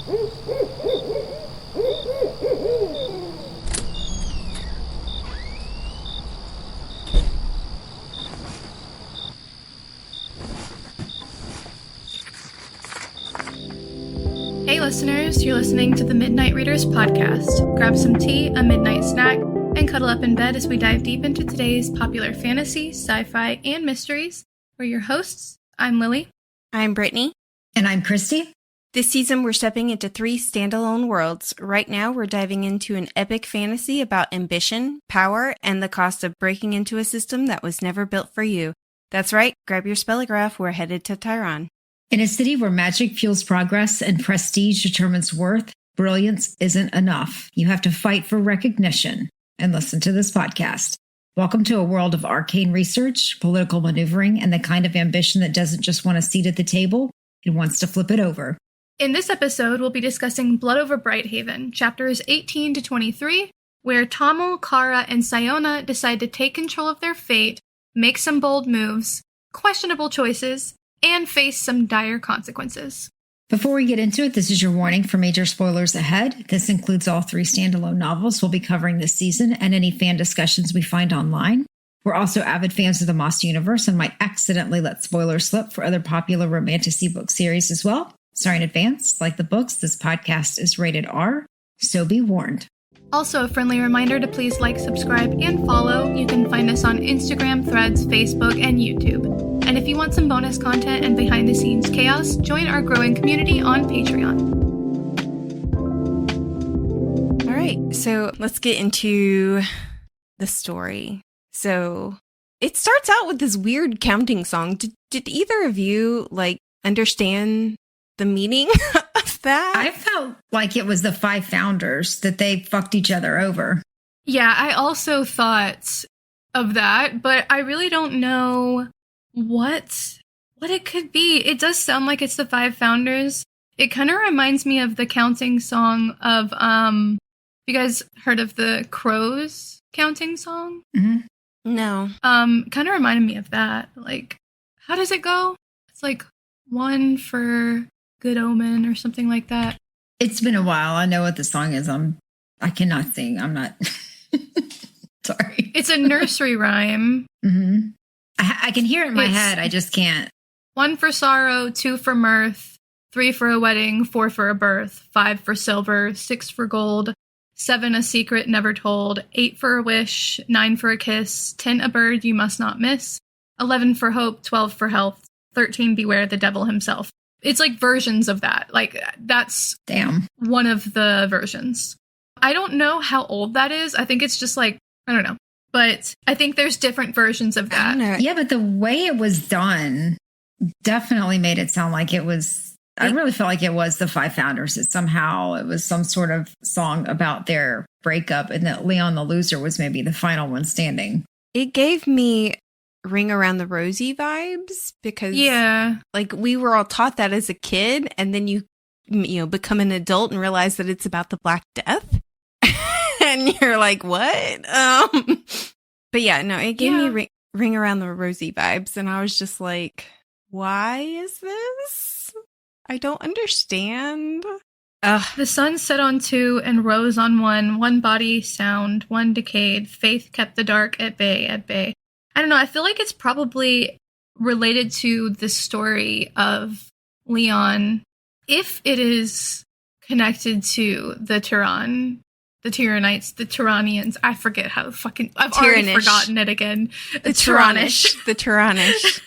Hey listeners, you're listening to the Midnight Readers podcast. Grab some tea, a midnight snack, and cuddle up in bed as we dive deep into today's popular fantasy, sci-fi, and mysteries. We're your hosts. I'm Lily. I'm Brittany. And I'm Christy. This season, we're stepping into 3 standalone worlds. Right now, we're diving into an epic fantasy about ambition, power, and the cost of breaking into a system that was never built for you. That's right, grab your spellograph. We're headed to Tyron. In a city where magic fuels progress and prestige determines worth, brilliance isn't enough. You have to fight for recognition and listen to this podcast. Welcome to a world of arcane research, political maneuvering, and the kind of ambition that doesn't just want a seat at the table, it wants to flip it over. In this episode, we'll be discussing Blood over Brighthaven, chapters 18 to 23, where Tamil, Kara, and Sciona decide to take control of their fate, make some bold moves, questionable choices, and face some dire consequences. Before we get into it, this is your warning for major spoilers ahead. This includes all 3 standalone novels we'll be covering this season and any fan discussions we find online. We're also avid fans of the Moss universe and might accidentally let spoilers slip for other popular romantasy book series as well. Sorry in advance. Like the books, this podcast is rated R, so be warned. Also, a friendly reminder to please like, subscribe, and follow. You can find us on Instagram, Threads, Facebook, and YouTube. And if you want some bonus content and behind-the-scenes chaos, join our growing community on Patreon. All right, so let's get into the story. So it starts out with this weird counting song. Did either of you, understand the meaning of that? I felt like it was the 5 founders that they fucked each other over. Yeah, I also thought of that, but I really don't know what it could be. It does sound like it's the 5 founders. It kind of reminds me of the counting song of, you guys heard of the Crows counting song? Mm-hmm. No. Kind of reminded me of that. How does it go? It's 1 for good omen or something like that. It's been a while. I know what the song is. I cannot sing. I'm not. Sorry. It's a nursery rhyme. Mm-hmm. I can hear it in my head. I just can't. 1 for sorrow, 2 for mirth, 3 for a wedding, 4 for a birth, 5 for silver, 6 for gold, 7 a secret never told, 8 for a wish, 9 for a kiss, 10 a bird you must not miss, 11 for hope, 12 for health, 13 beware the devil himself. It's versions of that. That's damn one of the versions. I don't know how old that is. I think it's just I don't know. But I think there's different versions of that. Yeah, but the way it was done definitely made it sound like it was, I really felt like it was the 5 founders. It was some sort of song about their breakup and that Leon the loser was maybe the final one standing. It gave me Ring Around the Rosie vibes because we were all taught that as a kid, and then you become an adult and realize that it's about the Black Death. And you're like, what? But yeah, no, it gave me Ring Around the Rosie vibes. And I was just like, why is this? I don't understand. The sun set on 2 and rose on 1. 1 body sound, 1 decayed. Faith kept the dark at bay, at bay. I don't know. I feel like it's probably related to the story of Leon. If it is connected to the Tyron. The Tyranites, the Tyranians. I forget how I've already forgotten it again. The Tyranish. The Tyranish.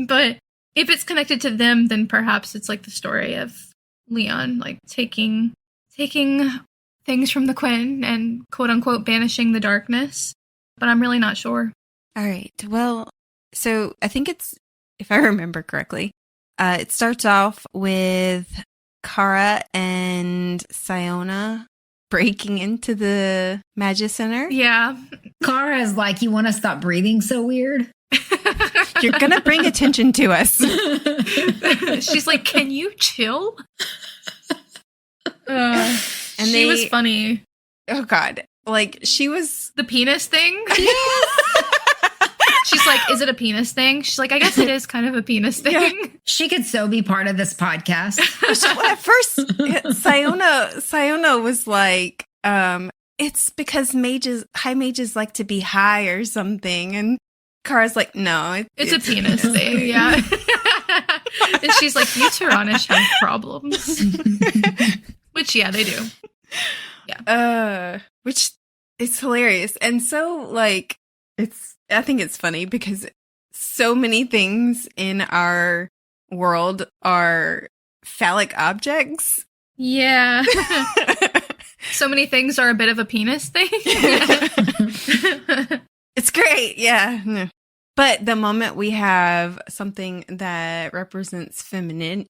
But if it's connected to them, then perhaps it's the story of Leon, taking things from the Quinn and quote unquote banishing the darkness. But I'm really not sure. All right. Well, so I think it's, if I remember correctly, it starts off with Kara and Sciona breaking into the Magistry Center. Yeah. Kara is you want to stop breathing so weird? You're going to bring attention to us. She's like, can you chill? And she was funny. Oh, God. She was... The penis thing? Yes. She's like, is it a penis thing? She's like, I guess it is kind of a penis thing. Yeah. She could so be part of this podcast. At first, Sciona was like, it's because high mages like to be high or something. And Kara's like, no. It's a penis thing, yeah. And she's like, you Tyrannish have problems. Which, yeah, they do. Yeah. Which is hilarious. And so, like, I think it's funny because so many things in our world are phallic objects. Yeah. So many things are a bit of a penis thing. It's great. Yeah. No. But the moment we have something that represents can't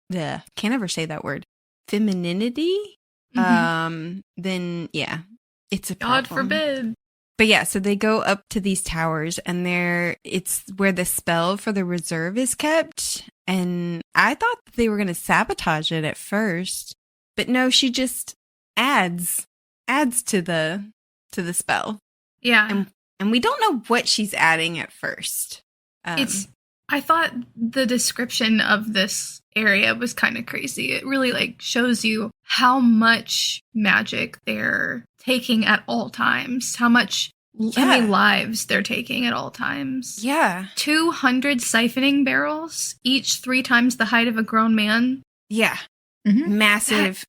ever say that word, femininity, then yeah, it's a problem. God forbid. But yeah, so they go up to these towers and it's where the spell for the reserve is kept. And I thought that they were going to sabotage it at first, but no, she just adds to the spell. Yeah. And we don't know what she's adding at first. I thought the description of this area was kind of crazy. It really like shows you how much magic they're taking at all times, how many lives they're taking at all times. Yeah. 200 siphoning barrels, each 3 times the height of a grown man. Yeah. Mm-hmm. Massive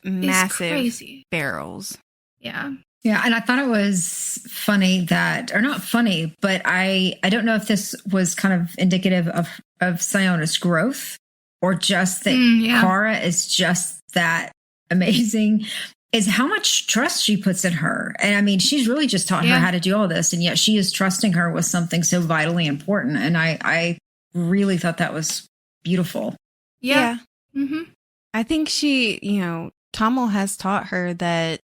crazy. barrels. Yeah. Yeah, and I thought it was funny or not funny, but I don't know if this was kind of indicative of Siona's growth or just that Kara is just that amazing, is how much trust she puts in her. And I mean, she's really just taught her how to do all this, and yet she is trusting her with something so vitally important. And I really thought that was beautiful. Yeah. Mm-hmm. I think she, Tommel has taught her that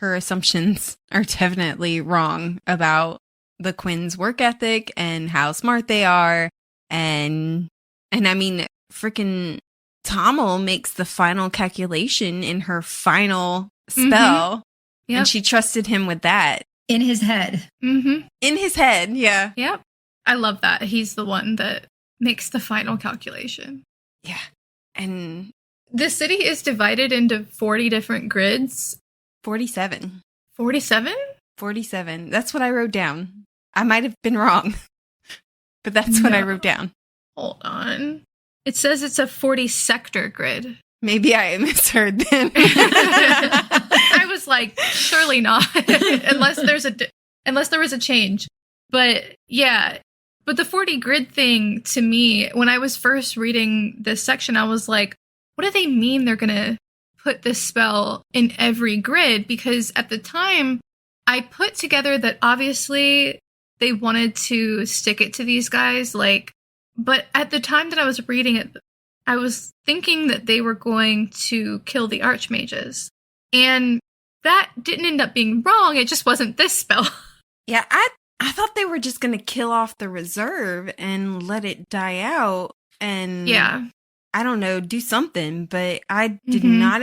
her assumptions are definitely wrong about the Quinn's work ethic and how smart they are. And I mean, freaking Tommel makes the final calculation in her final spell. Yep. And she trusted him with that. In his head. Mm-hmm. In his head, yeah. Yep. I love that. He's the one that makes the final calculation. Yeah. And the city is divided into 40 different grids. 47. 47? 47. That's what I wrote down. I might have been wrong, but that's what I wrote down. Hold on. It says it's a 40 sector grid. Maybe I misheard then. I was like, surely not, unless there was a change. But yeah, but the 40 grid thing to me, when I was first reading this section, I was like, what do they mean they're going to put this spell in every grid? Because at the time, I put together that obviously they wanted to stick it to these guys, but at the time that I was reading it, I was thinking that they were going to kill the archmages. And that didn't end up being wrong. It just wasn't this spell. Yeah, I thought they were just going to kill off the reserve and let it die out. And yeah, I don't know, do something. But I did not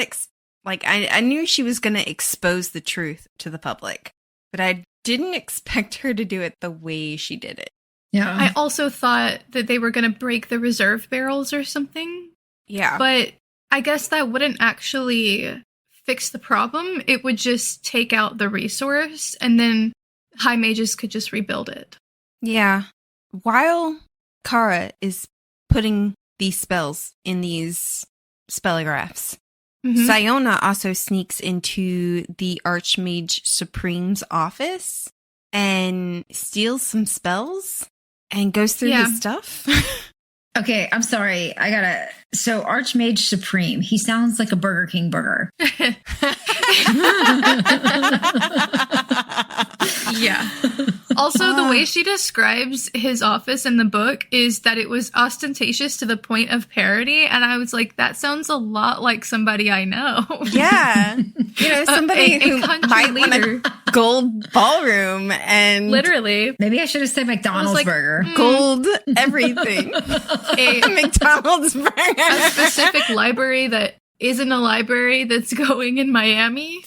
I knew she was going to expose the truth to the public, but I didn't expect her to do it the way she did it. Yeah. I also thought that they were going to break the reserve barrels or something. Yeah. But I guess that wouldn't actually fix the problem. It would just take out the resource, and then high mages could just rebuild it. Yeah. While Kara is putting these spells in these spellographs, Sciona also sneaks into the Archmage Supreme's office and steals some spells and goes through his stuff. Okay, I'm sorry. So Archmage Supreme, he sounds like a Burger King burger. Yeah. Also, the way she describes his office in the book is that it was ostentatious to the point of parody. And I was like, that sounds a lot like somebody I know. Yeah. Somebody who might want a gold ballroom and... Literally. Maybe I should have said McDonald's burger. Gold everything. A McDonald's burger. A specific library that isn't a library that's going in Miami.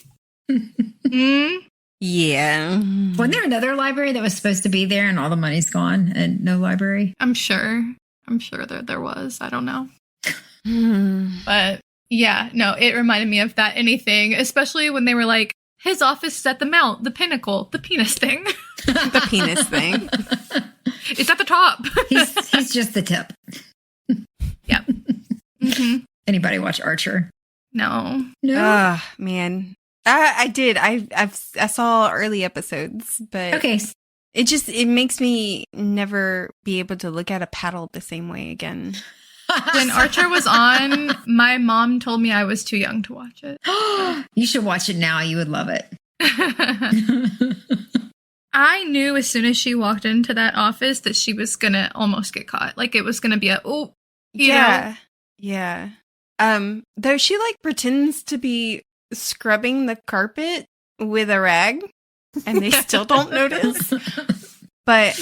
Yeah. Wasn't there another library that was supposed to be there and all the money's gone and no library? I'm sure that there was. I don't know. But yeah, no, it reminded me of that anything, especially when they were like, his office is at the mount, the pinnacle, the penis thing. The penis thing. It's at the top. He's just the tip. Yeah. Mm-hmm. Anybody watch Archer? No. Oh, man. I did. I saw early episodes, but okay. It makes me never be able to look at a paddle the same way again. When Archer was on, my mom told me I was too young to watch it. You should watch it now. You would love it. I knew as soon as she walked into that office that she was going to almost get caught. Like it was going to be Yeah. Though she like pretends to be scrubbing the carpet with a rag and they still don't notice. But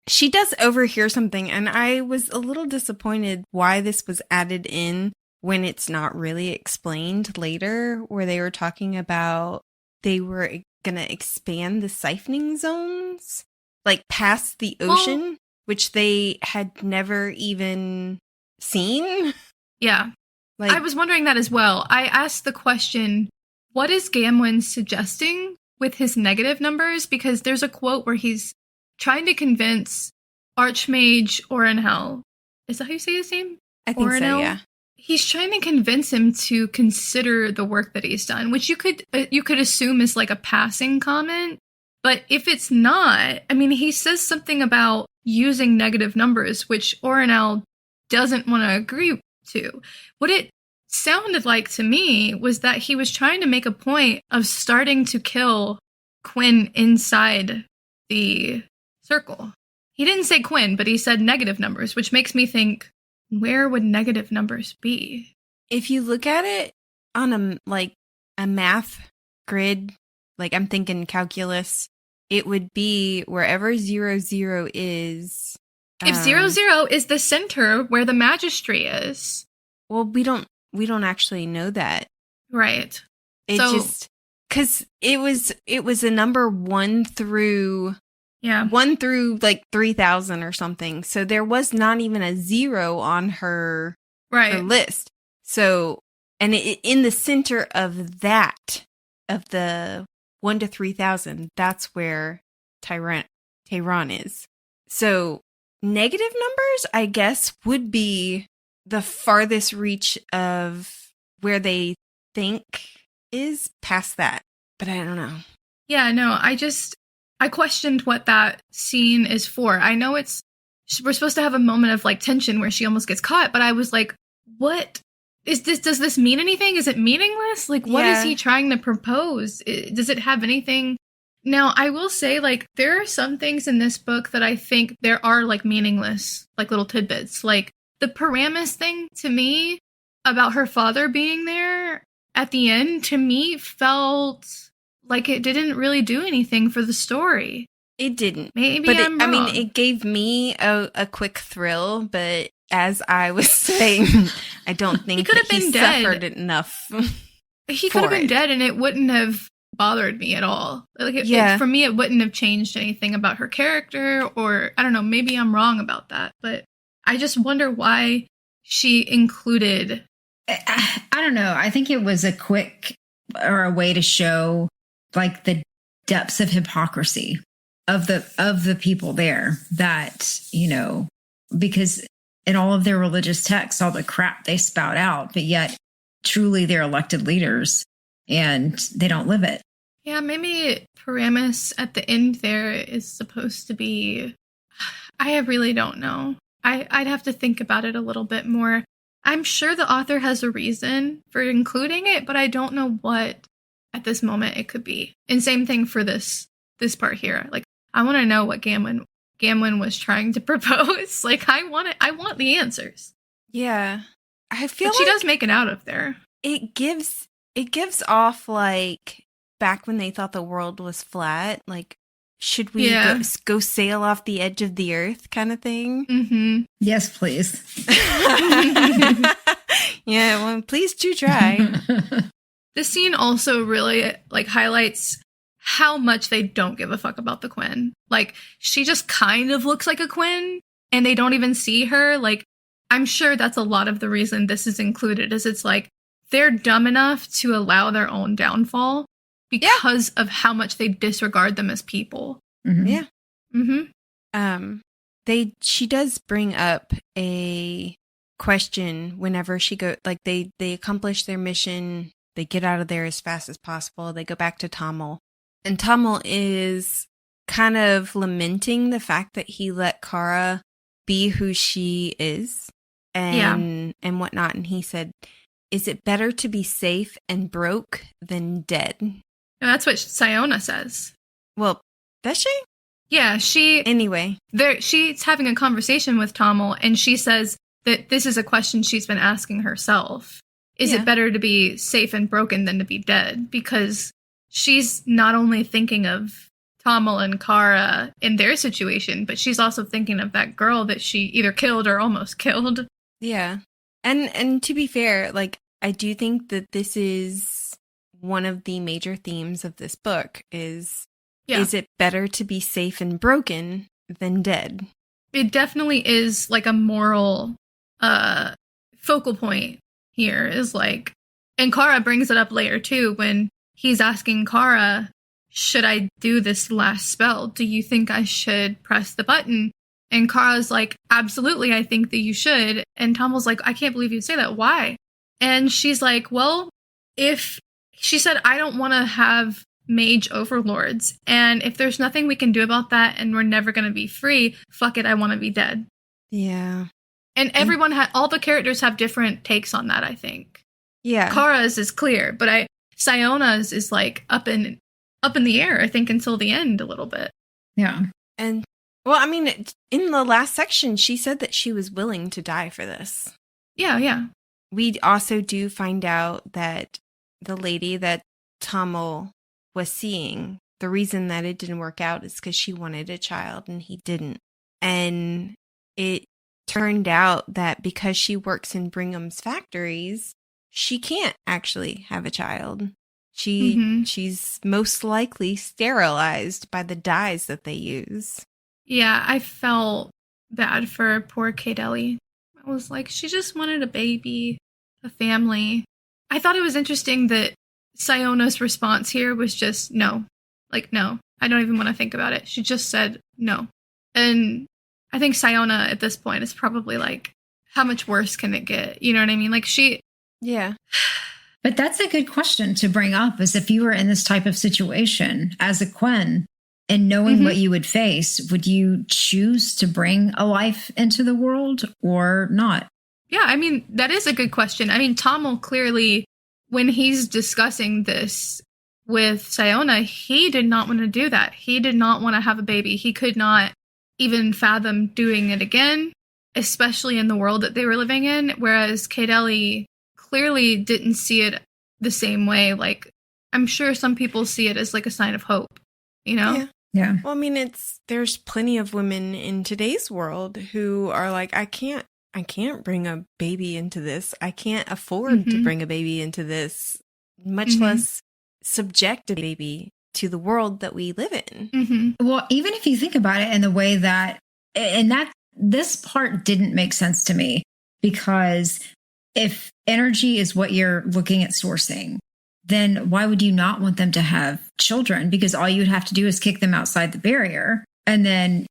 she does overhear something, and I was a little disappointed why this was added in when it's not really explained later, where they were talking about they were going to expand the siphoning zones, like past the ocean, which they had never even seen. Yeah. Like, I was wondering that as well. I asked the question, what is Gamwin suggesting with his negative numbers? Because there's a quote where he's trying to convince Archmage Orenhel. Is that how you say his name? I think Orenhel? So, yeah. He's trying to convince him to consider the work that he's done, which you could assume is like a passing comment. But if it's not, I mean, he says something about using negative numbers, which Orenhel doesn't want to agree to. What it sounded like to me was that he was trying to make a point of starting to kill Quinn inside the circle. He didn't say Quinn, but he said negative numbers, which makes me think, where would negative numbers be? If you look at it on a math grid, like I'm thinking calculus, it would be wherever 0, 0 is. If 0, 0 is the center where the Magistry is. Well, we don't actually know that. Right. Because it was a number 1 through 1 through like 3,000 or something. So there was not even a 0 on her list. So, and in the center of that, of the 1 to 3,000, that's where Tehran is. So negative numbers, I guess, would be the farthest reach of where they think is past that. But I don't know. Yeah, no, I questioned what that scene is for. I know we're supposed to have a moment of like tension where she almost gets caught, but I was like, what is this? Does this mean anything? Is it meaningless? Like, what is he trying to propose? Does it have anything? Now, I will say, like, there are some things in this book that I think there are like meaningless, like little tidbits. Like the Paramus thing to me about her father being there at the end, to me, felt like it didn't really do anything for the story. It didn't. Maybe but I'm wrong. I mean, it gave me a quick thrill, but as I was saying, I don't think he suffered enough. He could have been dead, and it wouldn't have bothered me at all. Like, for me, it wouldn't have changed anything about her character, or I don't know. Maybe I'm wrong about that, but I just wonder why she included. I don't know. I think it was a quick or a way to show like the depths of hypocrisy of the people there, that, you know, because in all of their religious texts, all the crap they spout out, but yet truly they're elected leaders and they don't live it. Yeah, maybe Paramus at the end there is supposed to be, I really don't know. I'd have to think about it a little bit more. I'm sure the author has a reason for including it, but I don't know what at this moment it could be. And same thing for this part here. Like, I want to know what Gamwin was trying to propose. Like, I want the answers. Yeah. I feel but she does make it out of there. It gives off like back when they thought the world was flat, like, should we go sail off the edge of the earth kind of thing? Mm-hmm. Yes, please. Yeah, well, please do try. This scene also really like highlights how much they don't give a fuck about the Quinn. Like, she just kind of looks like a Quinn, and they don't even see her. Like, I'm sure that's a lot of the reason this is included, is it's like, they're dumb enough to allow their own downfall because of how much they disregard them as people. Mm-hmm. Yeah. Mm-hmm. She does bring up a question whenever she like they accomplish their mission, they get out of there as fast as possible, they go back to Tommel, and Tommel is kind of lamenting the fact that he let Kara be who she is and whatnot, and he said, is it better to be safe and broke than dead? And that's what Sciona says. Well, does she? Yeah, Anyway. She's having a conversation with Tommel, and she says that this is a question she's been asking herself. Is it better to be safe and broken than to be dead? Because she's not only thinking of Tommel and Kara in their situation, but she's also thinking of that girl that she either killed or almost killed. Yeah. And to be fair, like, I do think that this is one of the major themes of this book is it better to be safe and broken than dead? It definitely is like a moral focal point here, is like, and Kara brings it up later too when he's asking Kara, should I do this last spell? Do you think I should press the button? And Kara's like, absolutely, I think that you should. And Tommel's like, I can't believe you'd say that. Why? And she's like, well, she said, I don't want to have mage overlords. And if there's nothing we can do about that and we're never going to be free, fuck it, I want to be dead. Yeah. And everyone all the characters have different takes on that, I think. Yeah. Kara's is clear, but Siona's is like up in the air, I think, until the end a little bit. Yeah. And well, I mean, in the last section, she said that she was willing to die for this. Yeah. We also do find out that the lady that Tommel was seeing, the reason that it didn't work out is because she wanted a child and he didn't. And it turned out that because she works in Bringham's factories, she can't actually have a child. She's most likely sterilized by the dyes that they use. Yeah, I felt bad for poor Kate Ellie. I was like, she just wanted a baby, a family. I thought it was interesting that Siona's response here was just no. Like, no, I don't even want to think about it. She just said no. And I think Sciona at this point is probably like, how much worse can it get? You know what I mean? Like, Yeah. But that's a good question to bring up, is if you were in this type of situation as a Quinn and knowing what you would face, would you choose to bring a life into the world or not? Yeah, I mean, that is a good question. I mean, Tommel clearly, when he's discussing this with Sciona, he did not want to do that. He did not want to have a baby. He could not even fathom doing it again, especially in the world that they were living in, whereas Kate Ellie clearly didn't see it the same way. Like, I'm sure some people see it as like a sign of hope, you know? Yeah. Well, I mean, there's plenty of women in today's world who are like, I can't bring a baby into this. I can't afford to bring a baby into this, much less subject a baby to the world that we live in. Well, even if you think about it in the way that, and that this part didn't make sense to me, because if energy is what you're looking at sourcing, then why would you not want them to have children? Because all you would have to do is kick them outside the barrier, and then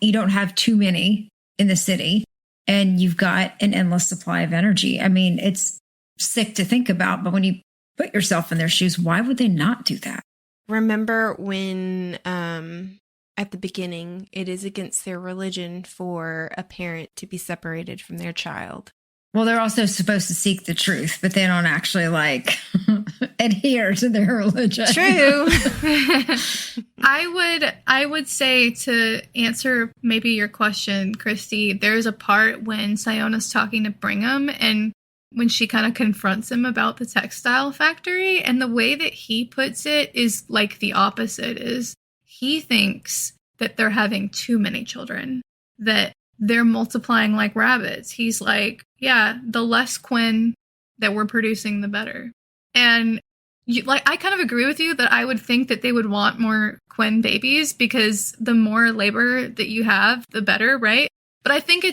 you don't have too many in the city, and you've got an endless supply of energy. I mean, it's sick to think about, but when you put yourself in their shoes, why would they not do that? Remember when at the beginning, it is against their religion for a parent to be separated from their child. Well, they're also supposed to seek the truth, but they don't actually like adhere to their religion. True. I would say, to answer maybe your question, Christy, there's a part when Siona's talking to Brigham and when she kind of confronts him about the textile factory, and the way that he puts it is like the opposite. Is he thinks that they're having too many children, that they're multiplying like rabbits. He's like, yeah, the less Quinn that we're producing, the better. And I kind of agree with you that I would think that they would want more Quinn babies because the more labor that you have, the better, right? But I think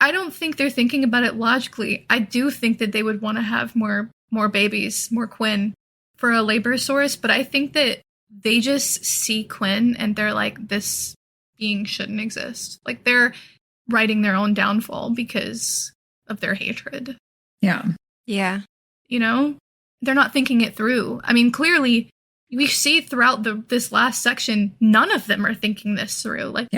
I don't think they're thinking about it logically. I do think that they would want to have more babies, more Quinn for a labor source, but I think that they just see Quinn and they're like, this being shouldn't exist. Like, they're writing their own downfall because of their hatred. Yeah. Yeah. You know? They're not thinking it through. I mean, clearly, we see throughout this last section, none of them are thinking this through. Like,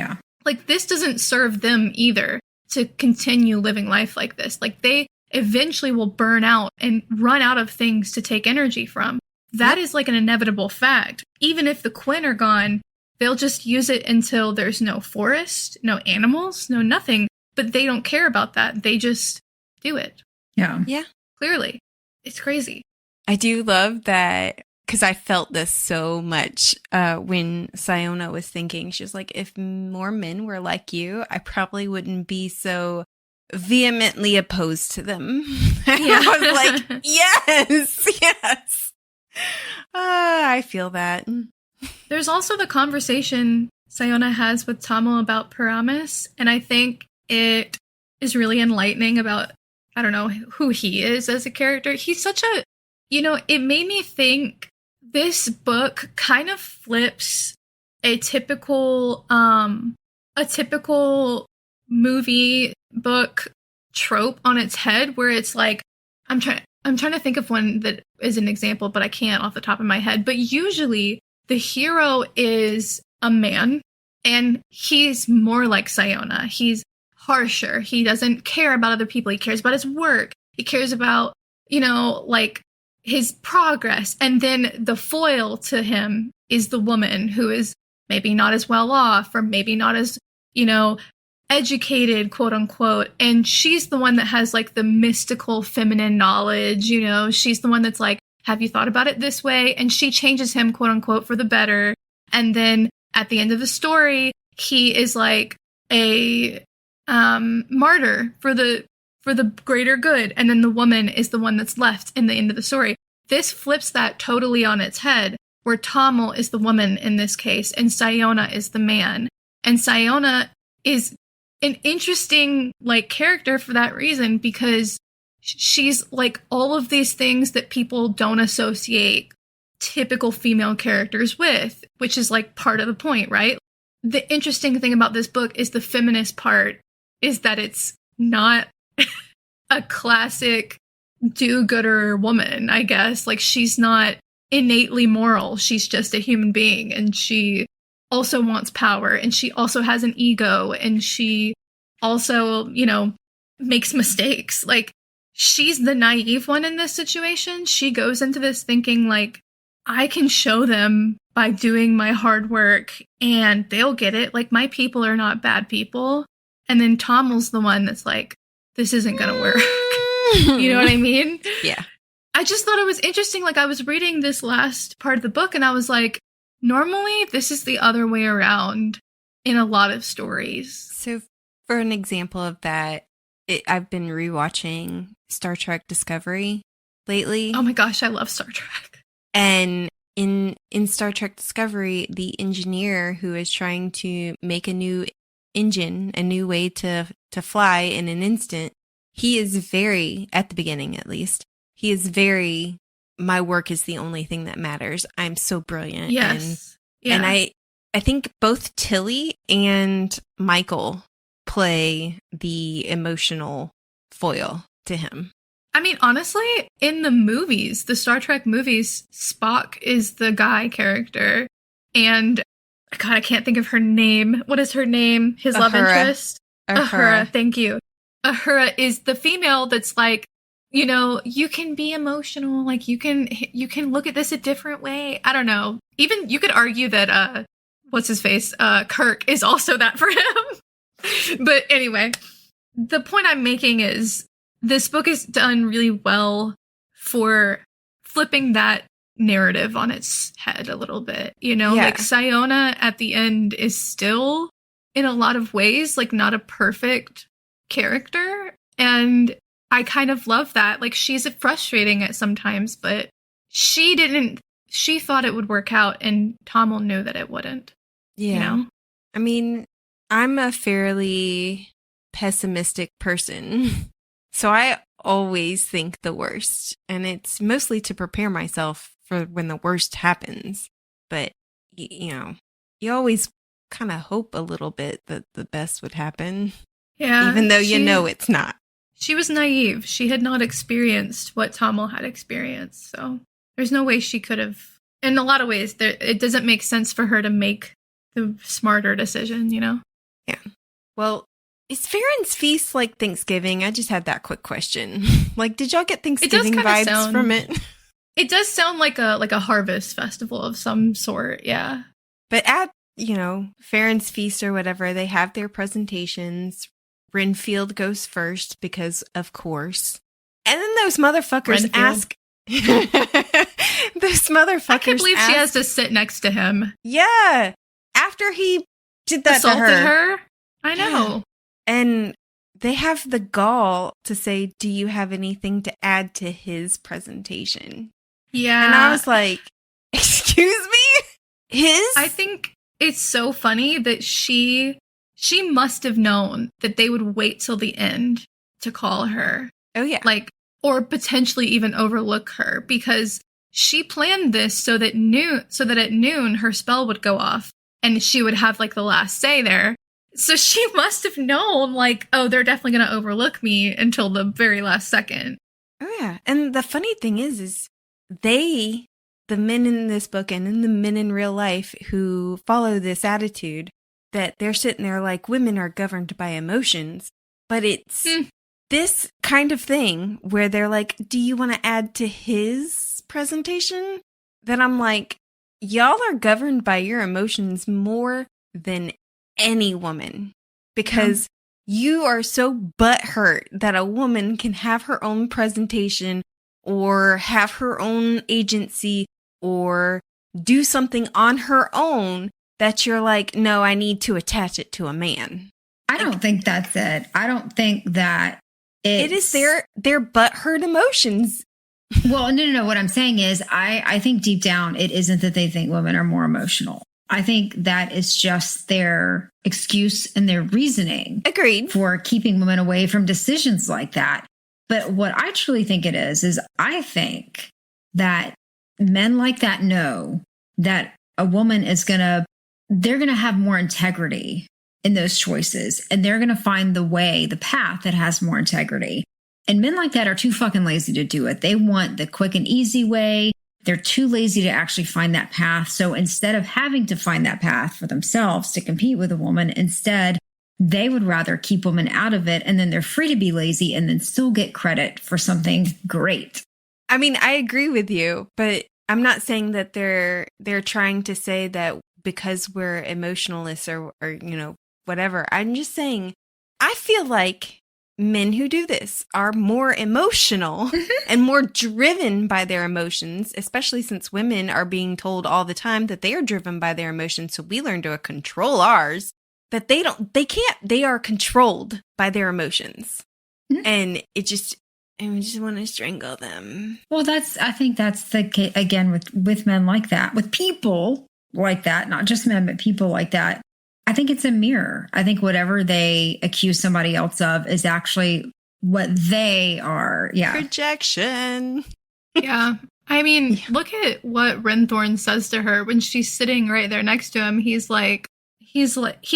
this doesn't serve them either to continue living life like this. Like, they eventually will burn out and run out of things to take energy from. That is like an inevitable fact. Even if the Quinn are gone, they'll just use it until there's no forest, no animals, no nothing. But they don't care about that. They just do it. Yeah. Yeah. Clearly. It's crazy. I do love that, because I felt this so much when Sciona was thinking. She was like, if more men were like you, I probably wouldn't be so vehemently opposed to them. Yeah. I was like, yes. I feel that. There's also the conversation Sciona has with Tamil about Paramis, and I think it is really enlightening about, I don't know, who he is as a character. He's such a, it made me think this book kind of flips a typical movie book trope on its head, where it's like, I'm trying to think of one that is an example, but I can't off the top of my head. But usually the hero is a man, and he's more like Sciona. He's harsher. He doesn't care about other people. He cares about his work. He cares about, like, his progress. And then the foil to him is the woman who is maybe not as well off, or maybe not as, educated, quote unquote. And she's the one that has like the mystical feminine knowledge, she's the one that's like, have you thought about it this way? And she changes him, quote unquote, for the better. And then at the end of the story, he is like a martyr for the greater good. And then the woman is the one that's left in the end of the story. This flips that totally on its head, where Tamil is the woman in this case, and Sciona is the man. And Sciona is an interesting, like, character for that reason, because she's like all of these things that people don't associate typical female characters with, which is like part of the point, right? The interesting thing about this book is the feminist part is that it's not a classic do-gooder woman, I guess. Like, she's not innately moral. She's just a human being, and she also wants power, and she also has an ego, and she also, makes mistakes. Like, she's the naive one in this situation. She goes into this thinking, like, I can show them by doing my hard work, and they'll get it. Like, my people are not bad people. And then Tamil's the one that's like, this isn't going to work. You know what I mean? Yeah. I just thought it was interesting. Like, I was reading this last part of the book, and I was like, normally this is the other way around in a lot of stories. So for an example of that, I've been rewatching Star Trek Discovery lately. Oh my gosh, I love Star Trek. And in Star Trek Discovery, the engineer who is trying to make a new engine, a new way to fly in an instant, he is very, at the beginning at least, he is very, my work is the only thing that matters. I'm so brilliant. Yes. And I think both Tilly and Michael play the emotional foil to him. I mean, honestly, in the movies, the Star Trek movies, Spock is the guy character. And, God, I can't think of her name. What is her name? His love interest? Uhura. Thank you. Uhura is the female that's like, you can be emotional. Like, you can look at this a different way. I don't know. Even you could argue that, what's his face? Kirk is also that for him. But anyway, the point I'm making is this book is done really well for flipping that narrative on its head a little bit. Like, Sciona at the end is still, in a lot of ways, like, not a perfect character. And I kind of love that. Like, she's frustrating at sometimes, but she thought it would work out, and Tommel knew that it wouldn't. Yeah. You know? I mean, I'm a fairly pessimistic person. So I always think the worst. And it's mostly to prepare myself for when the worst happens. But, you always kind of hope a little bit that the best would happen. Yeah. Even though it's not. She was naive. She had not experienced what Tommel had experienced. So there's no way she could have. In a lot of ways, it doesn't make sense for her to make the smarter decision, Yeah. Well, is Farron's feast like Thanksgiving? I just had that quick question. Like, did y'all get Thanksgiving vibes from it? It does sound like a harvest festival of some sort, yeah. But at, Farron's feast or whatever, they have their presentations. Renfield goes first because, of course. And then those motherfuckers ask... Those motherfuckers I can't believe she has to sit next to him. Yeah. After he did that assaulted to her. I know. Yeah. And they have the gall to say, do you have anything to add to his presentation? Yeah. And I was like, excuse me? His? I think it's so funny that she must have known that they would wait till the end to call her. Oh, yeah. Or potentially even overlook her, because she planned this so that at noon her spell would go off and she would have the last say there. So she must have known, oh, they're definitely going to overlook me until the very last second. Oh, yeah. And the funny thing is the men in this book and in the men in real life who follow this attitude, that they're sitting there like women are governed by emotions. But it's this kind of thing where they're like, do you want to add to his presentation? Then I'm like, y'all are governed by your emotions more than any woman, because you are so butthurt that a woman can have her own presentation or have her own agency or do something on her own that you're like, no, I need to attach it to a man. I don't think that's it. I don't think that it is their butthurt emotions. Well, no. What I'm saying is I think deep down it isn't that they think women are more emotional. I think that is just their excuse and their reasoning. Agreed. For keeping women away from decisions like that. But what I truly think it is I think that men like that know that a woman they're going to have more integrity in those choices. And they're going to find the path that has more integrity. And men like that are too fucking lazy to do it. They want the quick and easy way. They're too lazy to actually find that path. So instead of having to find that path for themselves to compete with a woman, instead, they would rather keep women out of it. And then they're free to be lazy and then still get credit for something great. I mean, I agree with you, but I'm not saying that they're trying to say that because we're emotionalists or whatever. I'm just saying, I feel like men who do this are more emotional and more driven by their emotions, especially since women are being told all the time that they are driven by their emotions. So we learn to control ours, that they are controlled by their emotions. Mm-hmm. And we just want to strangle them. Well, I think that's the case again with men like that, with people like that, not just men, but people like that. I think it's a mirror. I think whatever they accuse somebody else of is actually what they are. Yeah. Projection. Yeah. I mean, look at what Renthorn says to her when she's sitting right there next to him. He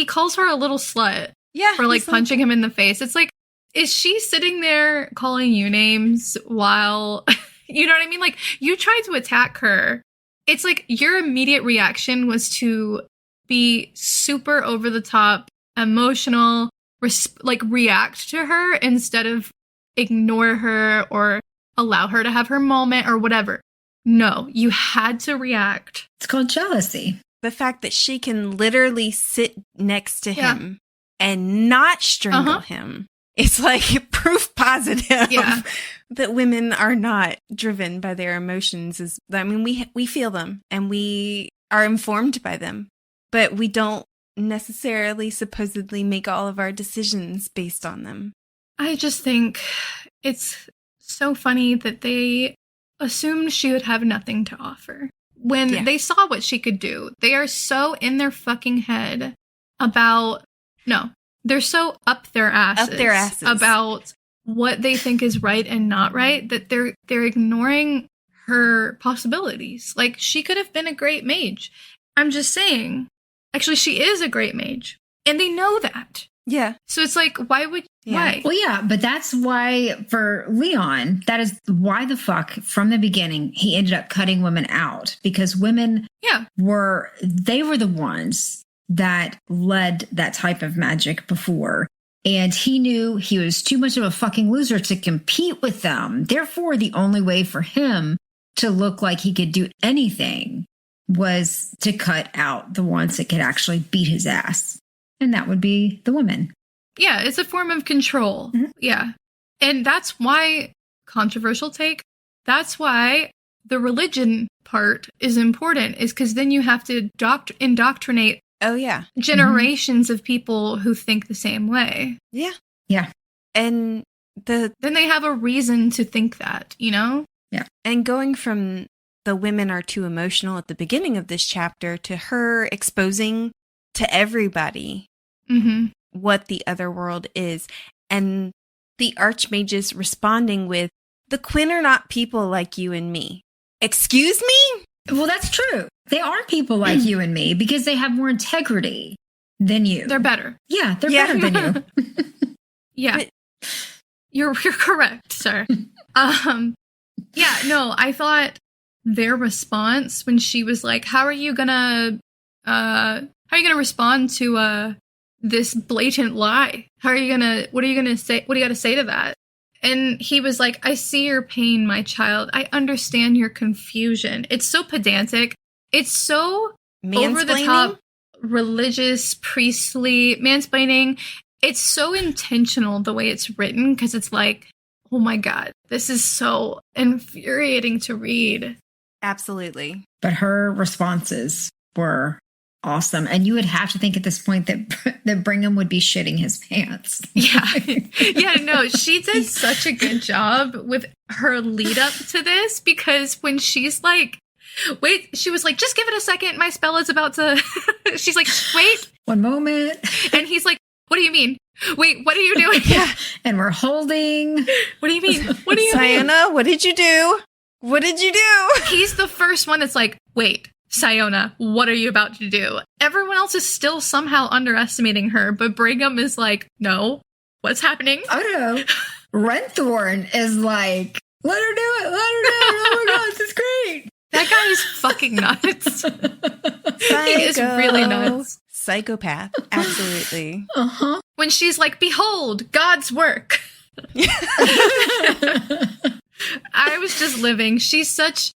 calls her a little slut for punching him in the face. It's like, is she sitting there calling you names while, you know what I mean? You tried to attack her. It's like your immediate reaction was to be super over the top, emotional, react to her instead of ignore her or allow her to have her moment or whatever. No, you had to react. It's called jealousy. The fact that she can literally sit next to him and not strangle him. It's proof positive that women are not driven by their emotions. We feel them and we are informed by them. But we don't necessarily supposedly make all of our decisions based on them. I just think it's so funny that they assumed she would have nothing to offer. When they saw what she could do, they are so in their fucking head about, they're so up their asses about what they think is right and not right that they're ignoring her possibilities. Like, she could have been a great mage. I'm just saying, actually, she is a great mage. And they know that. Yeah. So it's like, why? Well, yeah, but that's why for Leon, that is why the fuck from the beginning, he ended up cutting women out, because women were the ones that led that type of magic before. And he knew he was too much of a fucking loser to compete with them. Therefore, the only way for him to look like he could do anything was to cut out the ones that could actually beat his ass. And that would be the women. Yeah, it's a form of control. Mm-hmm. Yeah. And that's why, controversial take, that's why the religion part is important, is because then you have to indoctrinate generations of people who think the same way. Yeah. Yeah. And then they have a reason to think that, you know? Yeah. And going from the women are too emotional at the beginning of this chapter to her exposing to everybody what the other world is. And the archmages responding with, the Quinn are not people like you and me. Excuse me? Well, that's true. They are people like you and me because they have more integrity than you. They're better. Yeah, they're better than you. Yeah. But you're correct, sir. I thought their response when she was like, how are you gonna respond to this blatant lie? What are you gonna say? What do you gotta say to that? And he was like, I see your pain, my child. I understand your confusion. It's so pedantic. It's so over the top, religious, priestly, mansplaining. It's so intentional the way it's written, because it's like, oh my God, this is so infuriating to read. Absolutely. But her responses were awesome. And you would have to think at this point that Brigham would be shitting his pants. Yeah. She did such a good job with her lead up to this, because when she's like, wait, she was like, just give it a second. My spell is about to, she's like, wait. One moment. And he's like, what do you mean? Wait, what are you doing? Yeah. And we're holding. What do you mean? What do you mean? Sciona, what did you do? What did you do? He's the first one that's like, wait, Sciona, what are you about to do? Everyone else is still somehow underestimating her, but Brigham is like, no, what's happening? Oh no. Renthorn is like, let her do it. Oh my God, this is great. That guy is fucking nuts. He is really nuts. Psychopath. Absolutely. Uh-huh. When she's like, behold, God's work. I was just living. She's such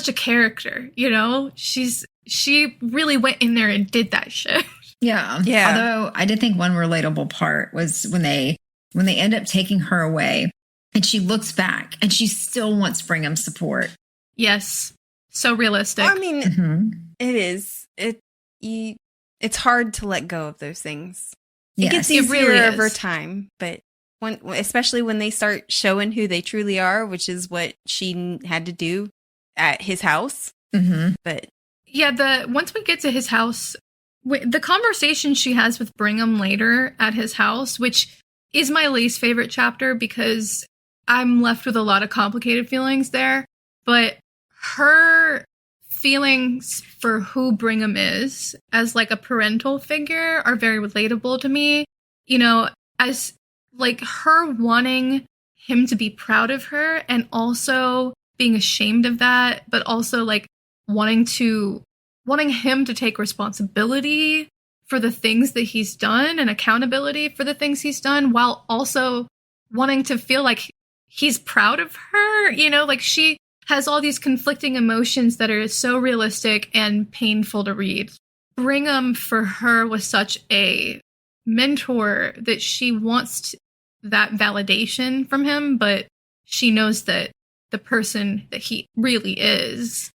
a character, you know? She really went in there and did that shit. Yeah. Although I did think one relatable part was when they end up taking her away and she looks back and she still wants Brigham's support. Yes. So realistic. I mean, it is. It's hard to let go of those things. It gets easier over time, but especially when they start showing who they truly are, which is what she had to do at his house. Mm-hmm. But yeah, once we get to his house, the conversation she has with Brigham later at his house, which is my least favorite chapter because I'm left with a lot of complicated feelings there, but her feelings for who Brigham is as like a parental figure are very relatable to me, you know, as like her wanting him to be proud of her and also being ashamed of that, but also like wanting him to take responsibility for the things that he's done and accountability for the things he's done, while also wanting to feel like he's proud of her, you know, like she has all these conflicting emotions that are so realistic and painful to read. Brigham for her was such a mentor that she wants that validation from him, but she knows that the person that he really is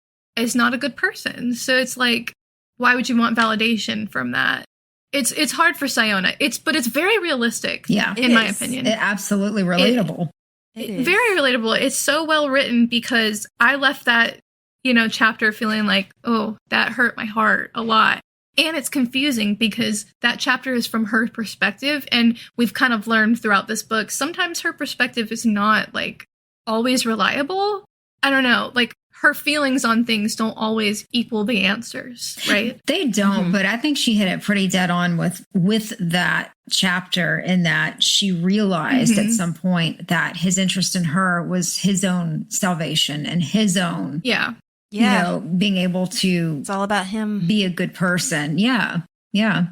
not a good person. So it's like, why would you want validation from that? It's hard for Sciona. But it's very realistic. Yeah, in my opinion. Absolutely relatable. Very relatable. It's so well written because I left that, chapter feeling like, oh, that hurt my heart a lot. And it's confusing because that chapter is from her perspective. And we've kind of learned throughout this book, sometimes her perspective is not like always reliable. I don't know. Like her feelings on things don't always equal the answers, right? They don't, but I think she hit it pretty dead on with that chapter, in that she realized at some point that his interest in her was his own salvation and his own being able to, it's all about him, be a good person. Yeah I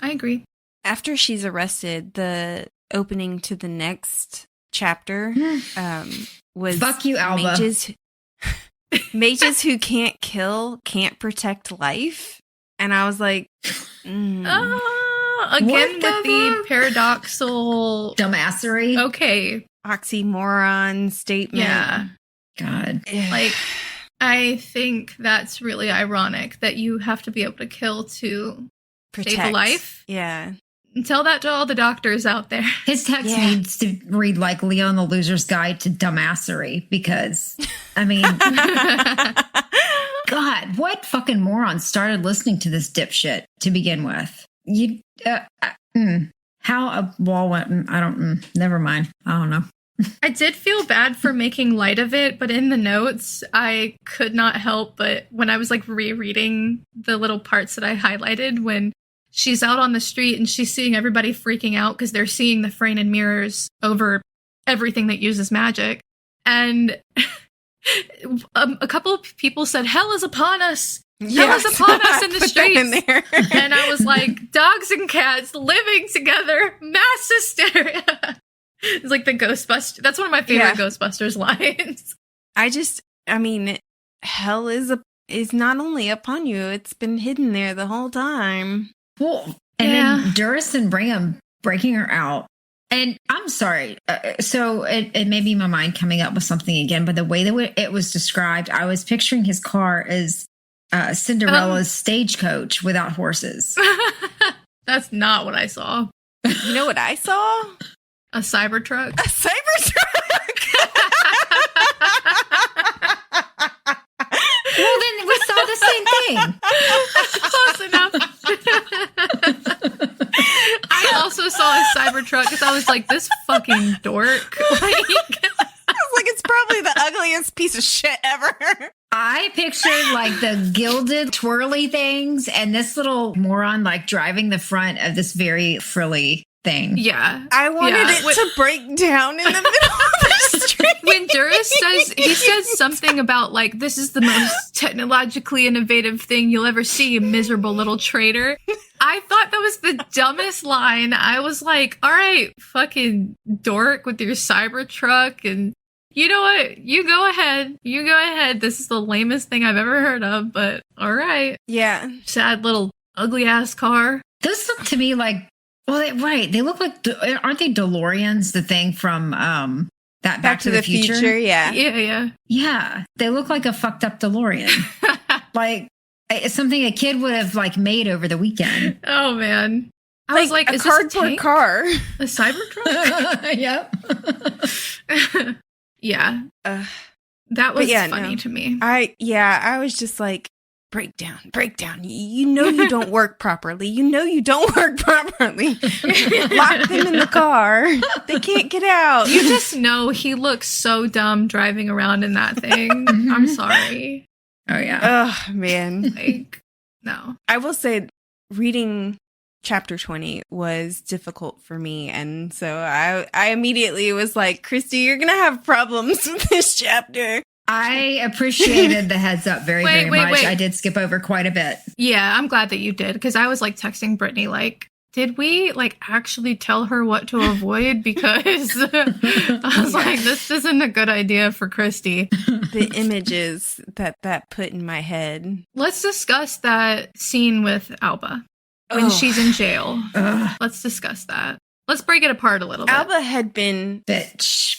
agree. After she's arrested, the opening to the next chapter was fuck you, Alba. Mages who can't kill can't protect life. And I was like, again with the paradoxal dumbassery. Okay. Oxymoron statement. Yeah. God. Like, I think that's really ironic that you have to be able to kill to save a life. Yeah. Tell that to all the doctors out there. His text needs to read like Leon the Loser's Guide to Dumbassery, because, I mean, God, what fucking moron started listening to this dipshit to begin with? How a wall went, never mind. I don't know. I did feel bad for making light of it, but in the notes, I could not help but when I was like rereading the little parts that I highlighted, when she's out on the street and she's seeing everybody freaking out because they're seeing the Freynin mirrors over everything that uses magic. And a couple of people said, hell is upon us. Hell is upon us in the streets. And I was like, dogs and cats living together, mass hysteria. It's like the Ghostbusters. That's one of my favorite Ghostbusters lines. Hell is not only upon you, it's been hidden there the whole time. Well, and then Duras and Brigham breaking her out. And I'm sorry. So it may be my mind coming up with something again, but the way that it was described, I was picturing his car as Cinderella's stagecoach without horses. That's not what I saw. You know what I saw? A Cybertruck. A Cybertruck! Well, then we saw the same thing. Close enough. I also saw a Cybertruck because I was like, this fucking dork. I was like, it's probably the ugliest piece of shit ever. I pictured like the gilded twirly things and this little moron like driving the front of this very frilly thing. Yeah. I wanted it to break down in the middle of the street. When Duras says something about like, this is the most technologically innovative thing you'll ever see, you miserable little traitor. I thought that was the dumbest line. I was like, all right, fucking dork with your Cybertruck, and you know what? You go ahead. You go ahead. This is the lamest thing I've ever heard of, but all right. Yeah. Sad little ugly ass car. Those look to me like, they look like, aren't they DeLoreans, the thing from that Back to the Future? Yeah. Yeah. They look like a fucked up DeLorean. Like, it's something a kid would have like made over the weekend. Oh man. I was like, a cardboard car. A Cybertruck? Yep. Yeah. That was funny to me. I was just like, break down. You know you don't work properly. Lock them in the car. They can't get out. You just know he looks so dumb driving around in that thing. I'm sorry. Oh, yeah. Oh, man. Like, no. I will say, reading chapter 20 was difficult for me. And so I immediately was like, Christy, you're going to have problems with this chapter. I appreciated the heads up very much. I did skip over quite a bit. Yeah, I'm glad that you did. Because I was like texting Brittany, like, did we like actually tell her what to avoid? Because I was like, this isn't a good idea for Christy. The images that put in my head. Let's discuss that scene with Alba when she's in jail. Let's discuss that. Let's break it apart a little bit. Alba had been... Bitch.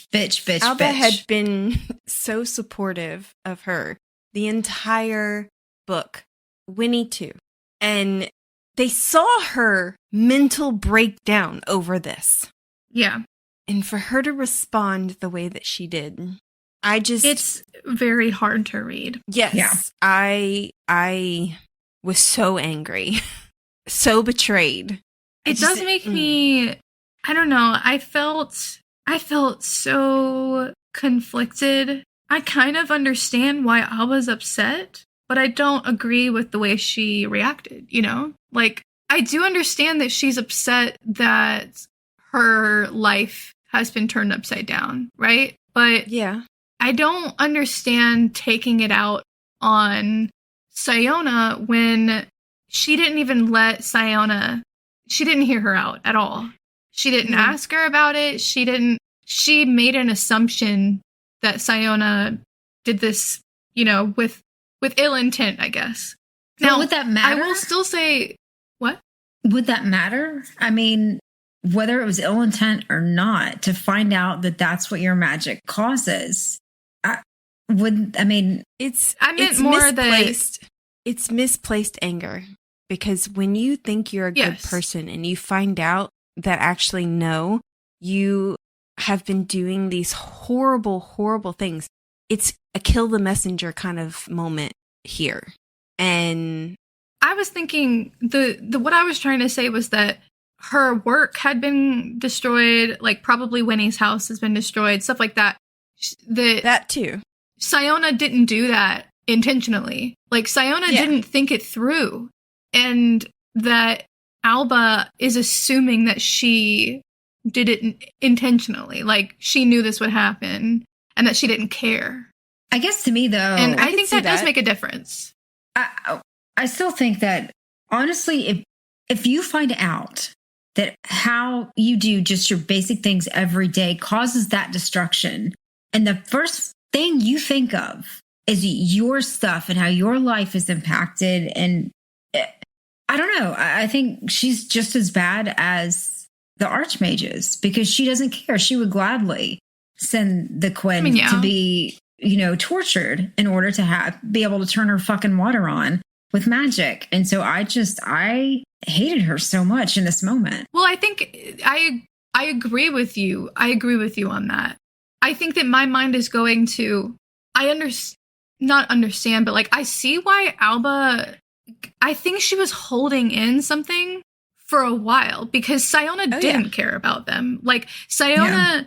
Alba had been so supportive of her the entire book. Winnie too. And they saw her mental breakdown over this. Yeah. And for her to respond the way that she did, it's very hard to read. Yes. Yeah. I was so angry, so betrayed. It does make me, I don't know, I felt so conflicted. I kind of understand why Alba's upset, but I don't agree with the way she reacted, you know? Like, I do understand that she's upset that her life has been turned upside down, right? But yeah, I don't understand taking it out on Sciona when she didn't even let Sciona, she didn't hear her out at all. She didn't ask her about it. She made an assumption that Sciona did this, you know, with ill intent, I guess. Now, would that matter? I will still say, what? Would that matter? I mean, whether it was ill intent or not, to find out that that's what your magic causes, it's misplaced anger, because when you think you're a good person and you find out that actually no, you have been doing these horrible, horrible things. It's a kill the messenger kind of moment here. And I was thinking what I was trying to say was that her work had been destroyed, like probably Winnie's house has been destroyed, stuff like that. That too. Sciona didn't do that intentionally. Like, Sciona didn't think it through. And that Alba is assuming that she did it intentionally. Like, she knew this would happen and that she didn't care. I guess to me, though... And I think that does make a difference. I still think that, honestly, if you find out that how you do just your basic things every day causes that destruction, and the first thing you think of is your stuff and how your life is impacted, and I don't know, I think she's just as bad as the Archmages, because she doesn't care. She would gladly send the Quinn to be, you know, tortured in order to be able to turn her fucking water on with magic. And so I hated her so much in this moment. Well, I think I agree with you. I agree with you on that. I think that my mind is going to, not understand, but like, I see why Alba, I think she was holding in something for a while, because Sciona didn't care about them. Like, Sciona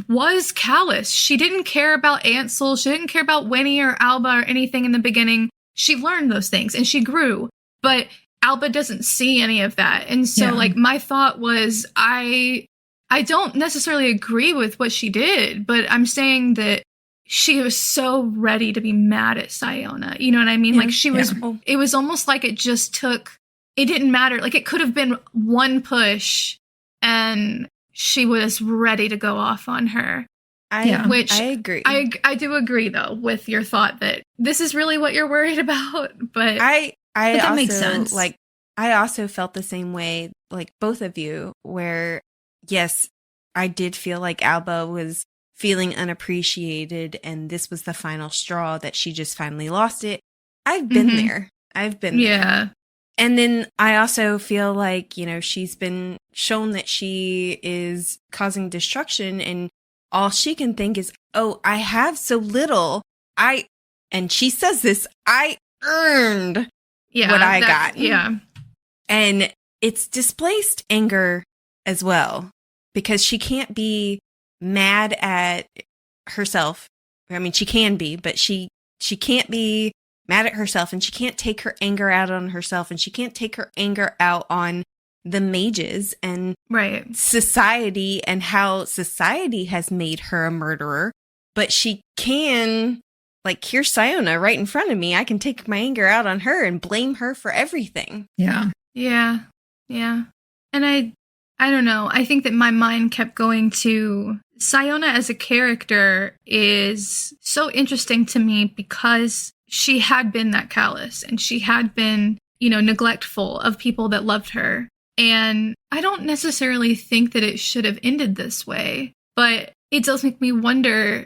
was callous. She didn't care about Ansel. She didn't care about Winnie or Alba or anything in the beginning. She learned those things and she grew, but Alba doesn't see any of that. And so like, my thought was, I don't necessarily agree with what she did, but I'm saying that she was so ready to be mad at Sciona. You know what I mean? Like, she was, it was almost like it didn't matter. Like, it could have been one push and she was ready to go off on her. I agree. I do agree, though, with your thought that this is really what you're worried about. But that also makes sense. Like, I also felt the same way, like both of you, where, yes, I did feel like Alba was feeling unappreciated and this was the final straw, that she just finally lost it. I've been there. Yeah. And then I also feel like, you know, she's been shown that she is causing destruction, and all she can think is, oh, I have so little. And she says this, I earned what I got. Yeah. And it's displaced anger as well, because she can't be mad at herself. I mean, she can be, but she can't be mad at herself, and she can't take her anger out on herself, and she can't take her anger out on the mages and society and how society has made her a murderer. But she can, like, here's Sciona right in front of me. I can take my anger out on her and blame her for everything. Yeah. And I don't know. I think that my mind kept going to Sciona as a character is so interesting to me, because she had been that callous and she had been, you know, neglectful of people that loved her. And I don't necessarily think that it should have ended this way, but it does make me wonder,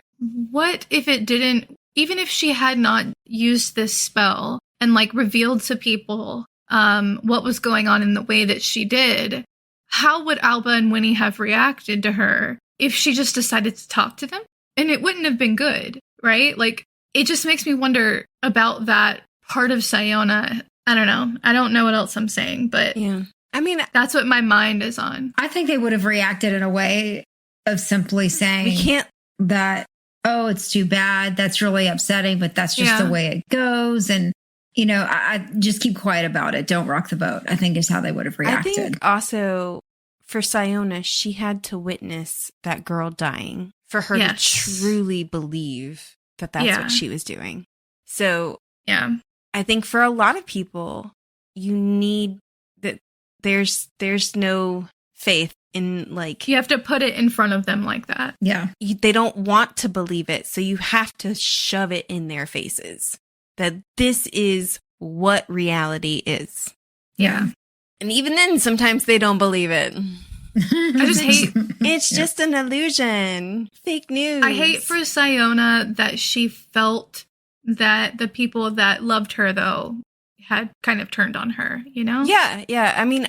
what if it didn't, even if she had not used this spell and like revealed to people what was going on in the way that she did, how would Alba and Winnie have reacted to her if she just decided to talk to them? And it wouldn't have been good, right? Like, it just makes me wonder about that part of Sciona. I don't know. I don't know what else I'm saying, but yeah. I mean, that's what my mind is on. I think they would have reacted in a way of simply saying we can't that, oh, it's too bad. That's really upsetting, but that's just the way it goes. And, I just keep quiet about it. Don't rock the boat, I think is how they would have reacted. I think also for Sciona, she had to witness that girl dying for her to truly believe that that's what she was doing. So I think for a lot of people, you need that. There's no faith in, like, you have to put it in front of them like that. Yeah. They don't want to believe it. So you have to shove it in their faces that this is what reality is. Yeah. And even then, sometimes they don't believe it. I just hate it's just an illusion. Fake news. I hate for Sciona that she felt that the people that loved her, though, had kind of turned on her, Yeah. I mean,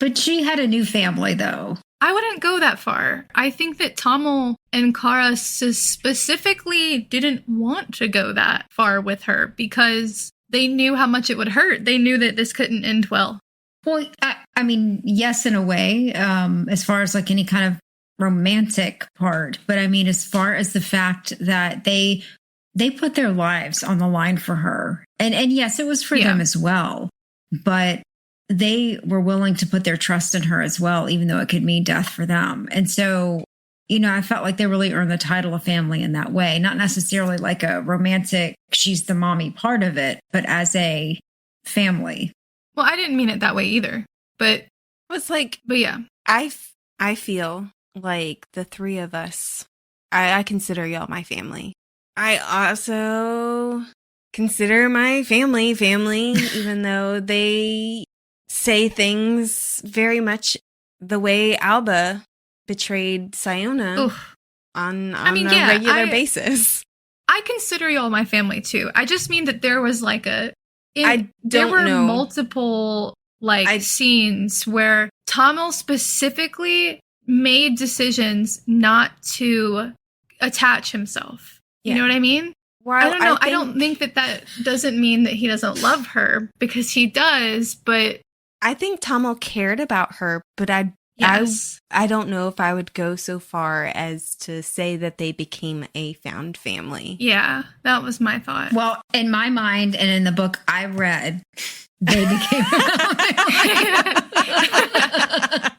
But she had a new family, though. I wouldn't go that far. I think that Tamil and Kara specifically didn't want to go that far with her because they knew how much it would hurt. They knew that this couldn't end well. Well, I mean, yes, in a way, as far as like any kind of romantic part. But I mean, as far as the fact that they put their lives on the line for her. And yes, it was for them as well. But they were willing to put their trust in her as well, even though it could mean death for them. And so, I felt like they really earned the title of family in that way. Not necessarily like a romantic, she's the mommy part of it, but as a family. Well, I didn't mean it that way either. But it's like, but yeah. I feel like the three of us, I consider y'all my family. I also consider my family, even though they say things very much the way Alba betrayed Sciona on a regular basis. I consider y'all my family too. I just mean that there was like there were multiple scenes where Tamil specifically made decisions not to attach himself. You know what I mean? I don't know. I don't think that doesn't mean that he doesn't love her, because he does, but I think Tamil cared about her, but I don't know if I would go so far as to say that they became a found family. Yeah, that was my thought. Well, in my mind and in the book I read, they became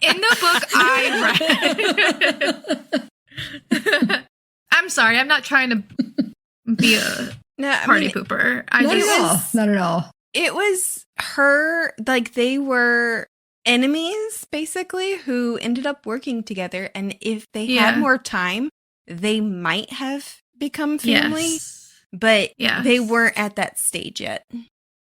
in the book I read. I'm sorry, I'm not trying to be a party pooper. Not at all. It was her, like, they were enemies, basically, who ended up working together. And if they had more time, they might have become family. Yes. But they weren't at that stage yet.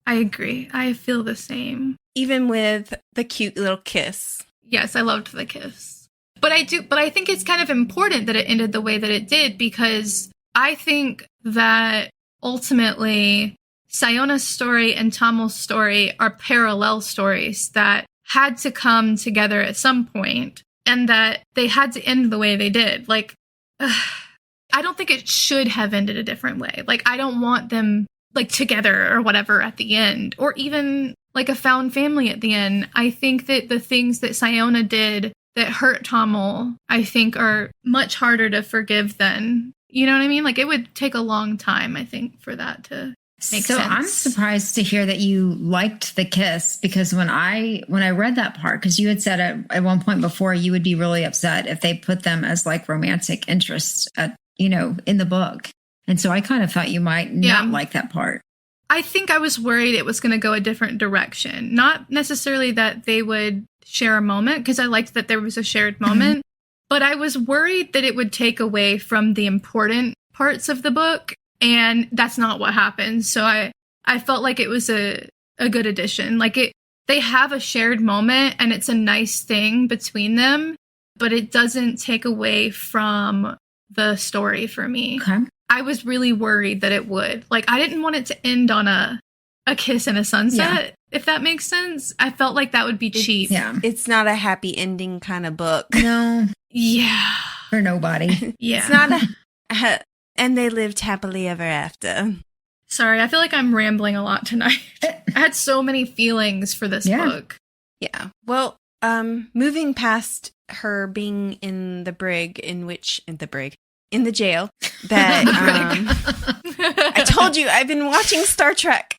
I agree. I feel the same. Even with the cute little kiss. Yes, I loved the kiss. But I think it's kind of important that it ended the way that it did, because I think that ultimately Sciona's story and Tamil's story are parallel stories that had to come together at some point, and that they had to end the way they did. Like, I don't think it should have ended a different way. Like, I don't want them like together or whatever at the end, or even like a found family at the end. I think that the things that Sciona did that hurt Tamil, I think, are much harder to forgive than, you know what I mean? Like, it would take a long time, I think, for that to make sense. So I'm surprised to hear that you liked the kiss, because when I read that part, because you had said at one point before you would be really upset if they put them as like romantic interests in the book. And so I kind of thought you might not like that part. I think I was worried it was going to go a different direction. Not necessarily that they would share a moment, because I liked that there was a shared moment, but I was worried that it would take away from the important parts of the book, and that's not what happened. So I felt like it was a good addition. Like, they have a shared moment, and it's a nice thing between them, but it doesn't take away from the story for me. Okay. I was really worried that it would. Like, I didn't want it to end on a a kiss and a sunset, if that makes sense. I felt like that would be cheap. Yeah. It's not a happy ending kind of book. No. Yeah. For nobody. Yeah. It's not and they lived happily ever after. Sorry, I feel like I'm rambling a lot tonight. I had so many feelings for this book. Yeah. Well, moving past her being in the jail that I told you I've been watching Star Trek.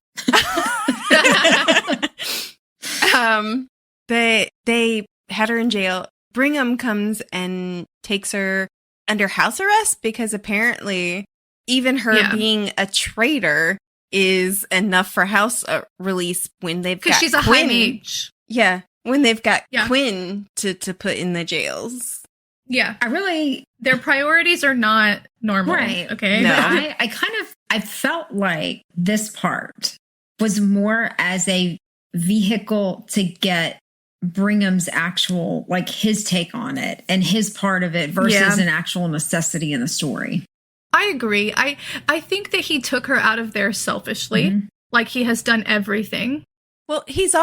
They had her in jail. Brigham comes and takes her under house arrest because apparently even her being a traitor is enough for house release when they've got because she's a high mage. Yeah, when they've got Quinn to put in the jails. Yeah, their priorities are not normal. Right. Okay. No. I felt like this part was more as a vehicle to get Brigham's actual, like his take on it and his part of it versus an actual necessity in the story. I agree. I think that he took her out of there selfishly, like he has done everything. Well, he's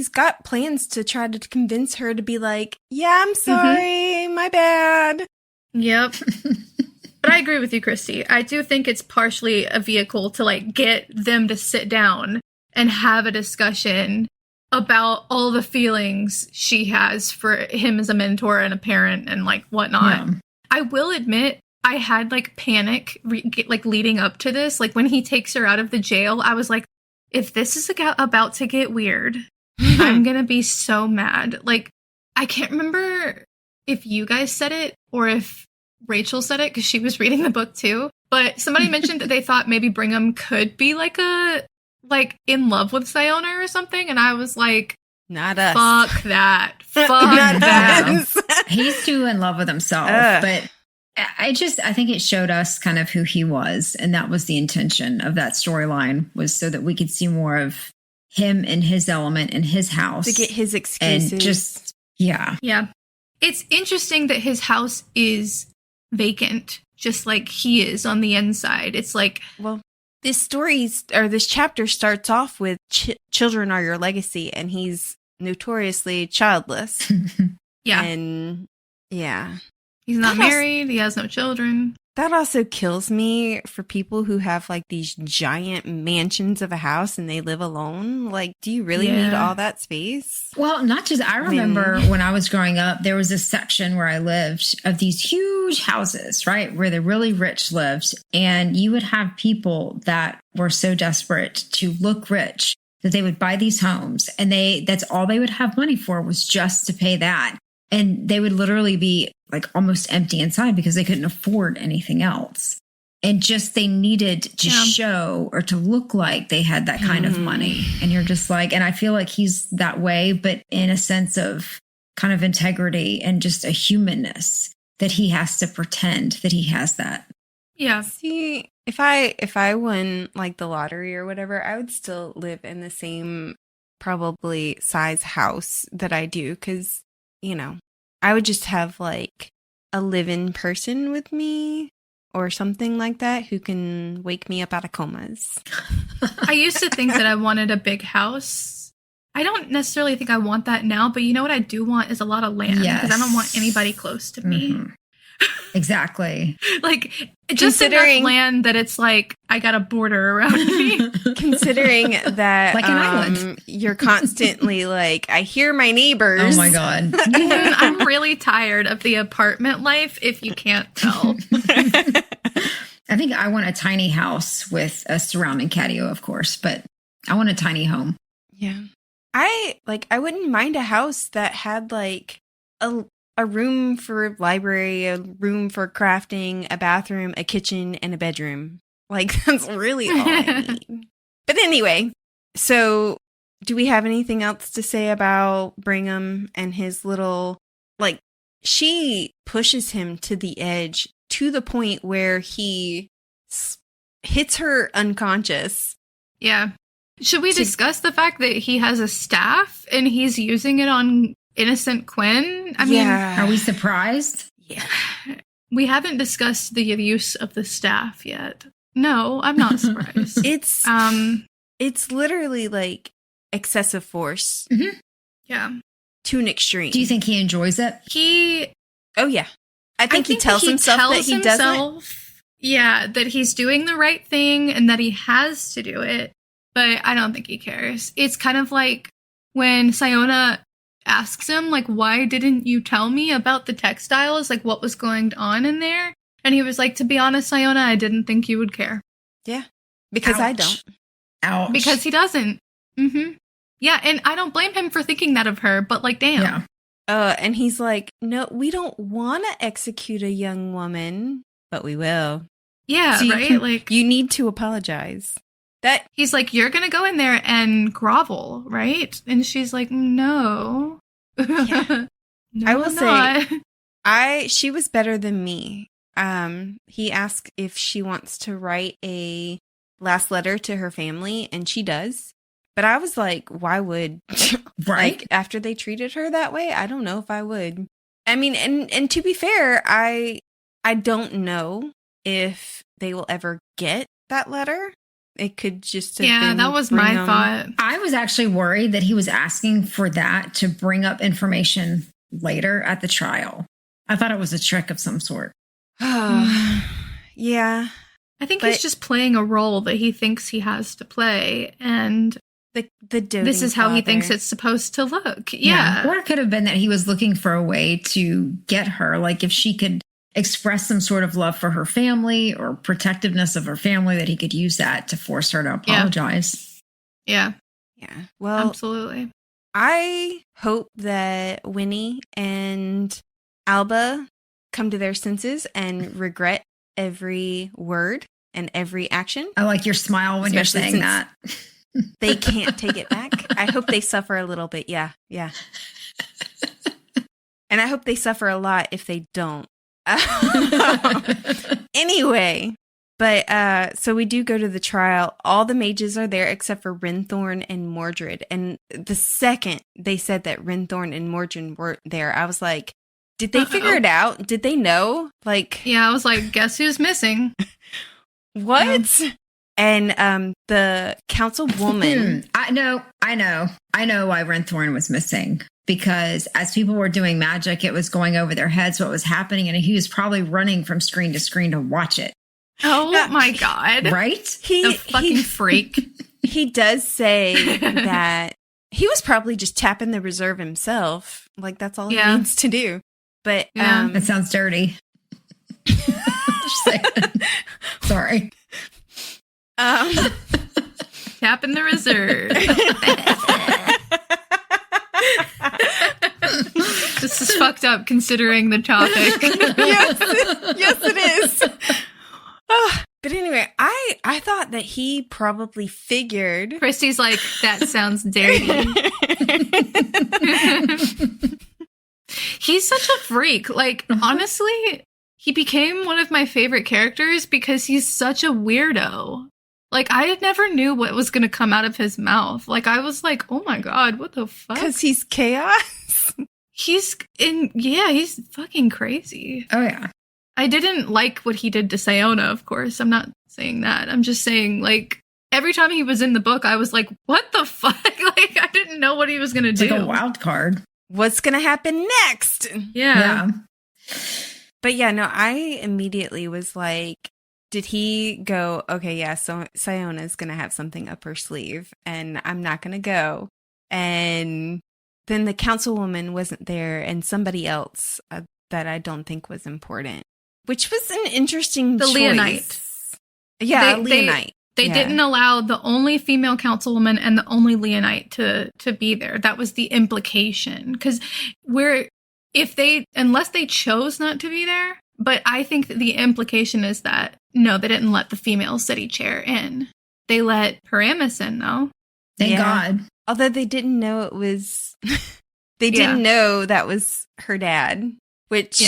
got plans to try to convince her to be like, yeah, I'm sorry, my bad. Yep. But I agree with you, Christy. I do think it's partially a vehicle to like get them to sit down and have a discussion about all the feelings she has for him as a mentor and a parent and like whatnot. Yeah. I will admit I had like panic like leading up to this. Like when he takes her out of the jail, I was like, if this is about to get weird, I'm going to be so mad. Like, I can't remember if you guys said it or if Rachel said it because she was reading the book too. But somebody mentioned that they thought maybe Brigham could be like in love with Sciona or something. And I was like, not us. Fuck that. Fuck that. He's too in love with himself. But I think it showed us kind of who he was. And that was the intention of that storyline, was so that we could see more of him in his element in his house. To get his excuses. And just, yeah. Yeah. It's interesting that his house is vacant, just like he is on the inside. It's like, well, this chapter starts off with children are your legacy, and he's notoriously childless. Yeah. And yeah. He's not married. He has no children. That also kills me for people who have like these giant mansions of a house and they live alone. Like, do you really need all that space? Well, not just, I remember when I was growing up, there was a section where I lived of these huge houses, right? Where the really rich lived. And you would have people that were so desperate to look rich that they would buy these homes, and that's all they would have money for, was just to pay that. And they would literally be like almost empty inside because they couldn't afford anything else. And just they needed to show or to look like they had that kind of money. And you're just like, and I feel like he's that way, but in a sense of kind of integrity and just a humanness that he has to pretend that he has that. Yeah. See, if I won like the lottery or whatever, I would still live in the same probably size house that I do, because I would just have like a live-in person with me or something like that who can wake me up out of comas. I used to think that I wanted a big house. I don't necessarily think I want that now, but you know what I do want is a lot of land, because I don't want anybody close to me. Exactly. Like, just enough land that it's like I got a border around me. Considering that like an island. You're constantly like, I hear my neighbors. Oh my God. I'm really tired of the apartment life, if you can't tell. I think I want a tiny house with a surrounding patio, of course, but I want a tiny home. Yeah. I wouldn't mind a house that had like a room for library, a room for crafting, a bathroom, a kitchen, and a bedroom. Like, that's really all I need. But anyway, so do we have anything else to say about Brigham and his little, like, she pushes him to the edge to the point where he hits her unconscious. Yeah. Should we discuss the fact that he has a staff and he's using it on innocent Quinn? I mean, are we surprised? Yeah. We haven't discussed the use of the staff yet. No, I'm not surprised. It's it's literally like excessive force. Mm-hmm. Yeah. To an extreme. Do you think he enjoys it? Oh, yeah. I think he tells himself that he doesn't. Yeah, that he's doing the right thing and that he has to do it. But I don't think he cares. It's kind of like when Sciona asks him, like, why didn't you tell me about the textiles? Like, what was going on in there? And he was like, to be honest, Sciona, I didn't think you would care. Yeah. Because I don't. Ouch. Because he doesn't. Mm-hmm. Yeah, and I don't blame him for thinking that of her, but like, damn. Yeah. And he's like, no, we don't want to execute a young woman, but we will. Yeah, so right? You need to apologize. He's like, you're going to go in there and grovel, right? And she's like, no. Yeah. No, I will not. say, she was better than me. He asked if she wants to write a last letter to her family, and she does. But I was like, why would, right? Like, after they treated her that way, I don't know if I would. I mean, and to be fair, I don't know if they will ever get that letter. It could just have been, that was my thought. I was actually worried that he was asking for that to bring up information later at the trial. I thought it was a trick of some sort. Yeah. I think he's just playing a role that he thinks he has to play, and the this is how he thinks it's supposed to look. Yeah. Or it could have been that he was looking for a way to get her, like if she could express some sort of love for her family or protectiveness of her family, that he could use that to force her to apologize. Yeah. Yeah. Well, absolutely. I hope that Winnie and Alba come to their senses and regret every word and every action. I like your smile when you're saying that. They can't take it back. I hope they suffer a little bit. Yeah. Yeah. And I hope they suffer a lot if they don't. Anyway, but so we do go to the trial. All the mages are there except for Renthorn and Mordred. And the second they said that Renthorn and Mordred were there, I was like, did they figure it out? Did they know? Like, yeah, I was like, guess who's missing? What? And the councilwoman. I know why Renthorn was missing. Because as people were doing magic, it was going over their heads what was happening, and he was probably running from screen to screen to watch it. Oh my God. Right? The fucking freak. He does say that he was probably just tapping the reserve himself. Like, that's all he needs to do. But that sounds dirty. Just saying. Sorry. Tapping the reserve. This is fucked up considering the topic. yes, it is. But anyway, I thought that he probably figured. Christy's like, that sounds dirty. He's such a freak. Like, honestly, he became one of my favorite characters because he's such a weirdo. Like, I never knew what was going to come out of his mouth. Like, I was like, oh my God, what the fuck? Because he's chaos? He's fucking crazy. Oh, yeah. I didn't like what he did to Sciona, of course. I'm not saying that. I'm just saying, like, every time he was in the book, I was like, what the fuck? Like, I didn't know what he was going to do. Like a wild card. What's going to happen next? Yeah. But yeah, no, I immediately was like, did he go, okay, yeah, so Sciona's going to have something up her sleeve and I'm not going to go. And then the councilwoman wasn't there and somebody else that I don't think was important, which was an interesting choice. Leonite. Yeah, Leonite. They didn't allow the only female councilwoman and the only Leonite to be there. That was the implication. Because unless they chose not to be there, but I think that the implication is that, no, they didn't let the female city chair in. They let Paramus in, though. Thank God. Although they didn't know it was, they didn't know that was her dad, which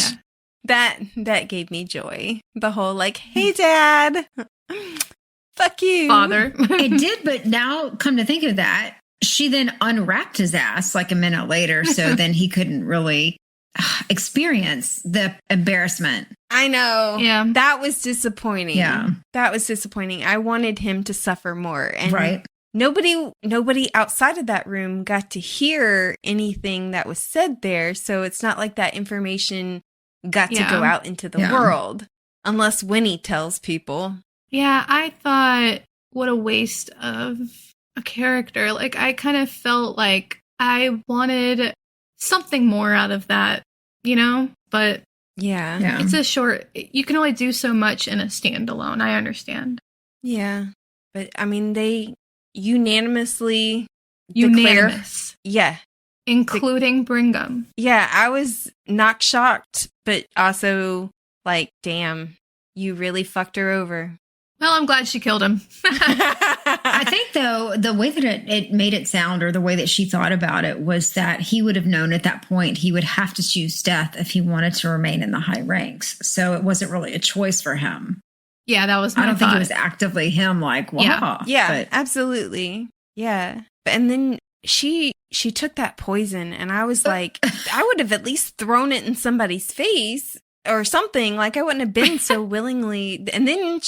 that gave me joy. The whole like, hey, Dad. Fuck you. Father. It did, but now come to think of that, she then unwrapped his ass like a minute later, so then he couldn't really experience the embarrassment. I know. Yeah. That was disappointing. Yeah. That was disappointing. I wanted him to suffer more. And right. nobody outside of that room got to hear anything that was said there. So it's not like that information got to go out into the world unless Winnie tells people. Yeah, I thought, what a waste of a character. Like, I kind of felt like I wanted something more out of that, you know? But yeah. It's a short, you can only do so much in a standalone. I understand. Yeah. But, I mean, they unanimously Unanimous. Yeah. Including Brigham. Yeah, I was not shocked, but also like, damn, you really fucked her over. Well, I'm glad she killed him. I think, though, the way that it made it sound, or the way that she thought about it, was that he would have known at that point he would have to choose death if he wanted to remain in the high ranks. So it wasn't really a choice for him. Yeah, that was my I don't thought. think it was actively him like, wow. Yeah, absolutely. Yeah. And then she took that poison, and I was like, I would have at least thrown it in somebody's face or something. Like, I wouldn't have been so willingly. And then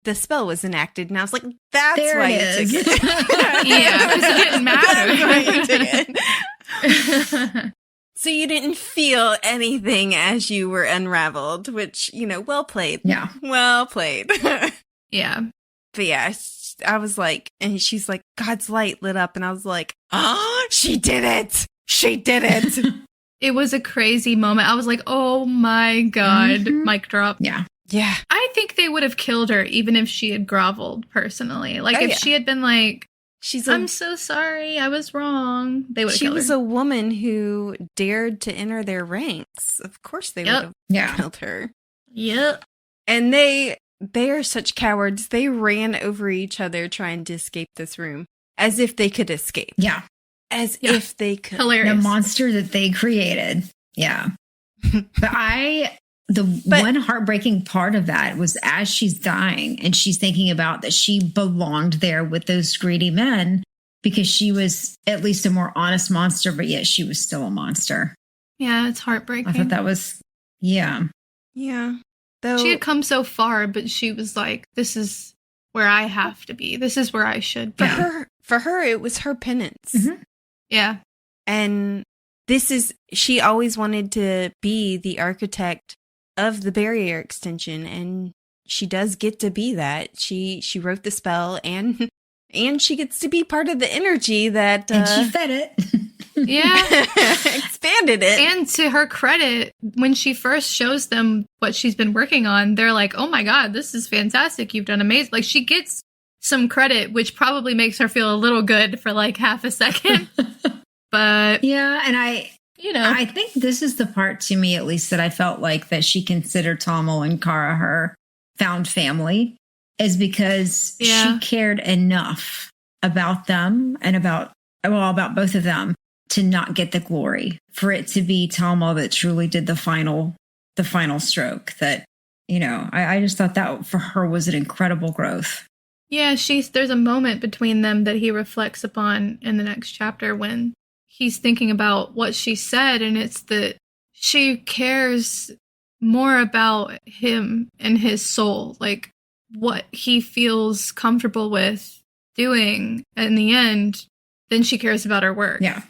the spell was enacted, and I was like, that's there why it you is. took it. Yeah, because it didn't matter. That's why you took it. So you didn't feel anything as you were unraveled, which, well played. Yeah. Well played. Yeah. But yeah, I was like, and she's like, God's light lit up. And I was like, oh, she did it. She did it. It was a crazy moment. I was like, oh my God, mic drop. Yeah. Yeah. I think they would have killed her even if she had groveled personally. Like, if she had been like, I'm so sorry, I was wrong, they would have killed her. She was a woman who dared to enter their ranks. Of course they would have killed her. Yep. And they are such cowards. They ran over each other trying to escape this room as if they could escape. Yeah. As if they could. Hilarious. The monster that they created. Yeah. But one heartbreaking part of that was as she's dying and she's thinking about that she belonged there with those greedy men because she was at least a more honest monster, but yet she was still a monster. Yeah, it's heartbreaking. I thought that was, Yeah. Though she had come so far, but she was like, this is where I have to be. This is where I should be. For her, it was her penance. Mm-hmm. Yeah. And she always wanted to be the architect of the barrier extension, and she does get to be that. She wrote the spell, and she gets to be part of the energy that and she fed it. Yeah. Expanded it. And to her credit, when she first shows them what she's been working on, they're like, oh my God, this is fantastic. You've done amazing. Like, she gets some credit, which probably makes her feel a little good for like half a second. But yeah, and I think this is the part, to me at least, that I felt like that she considered Tommel and Kara her found family, is because she cared enough about them and about both of them to not get the glory, for it to be Tommel that truly did the final stroke. That, I just thought that for her was an incredible growth. Yeah, there's a moment between them that he reflects upon in the next chapter when he's thinking about what she said, and it's that she cares more about him and his soul, like what he feels comfortable with doing in the end, than she cares about her work. Yeah.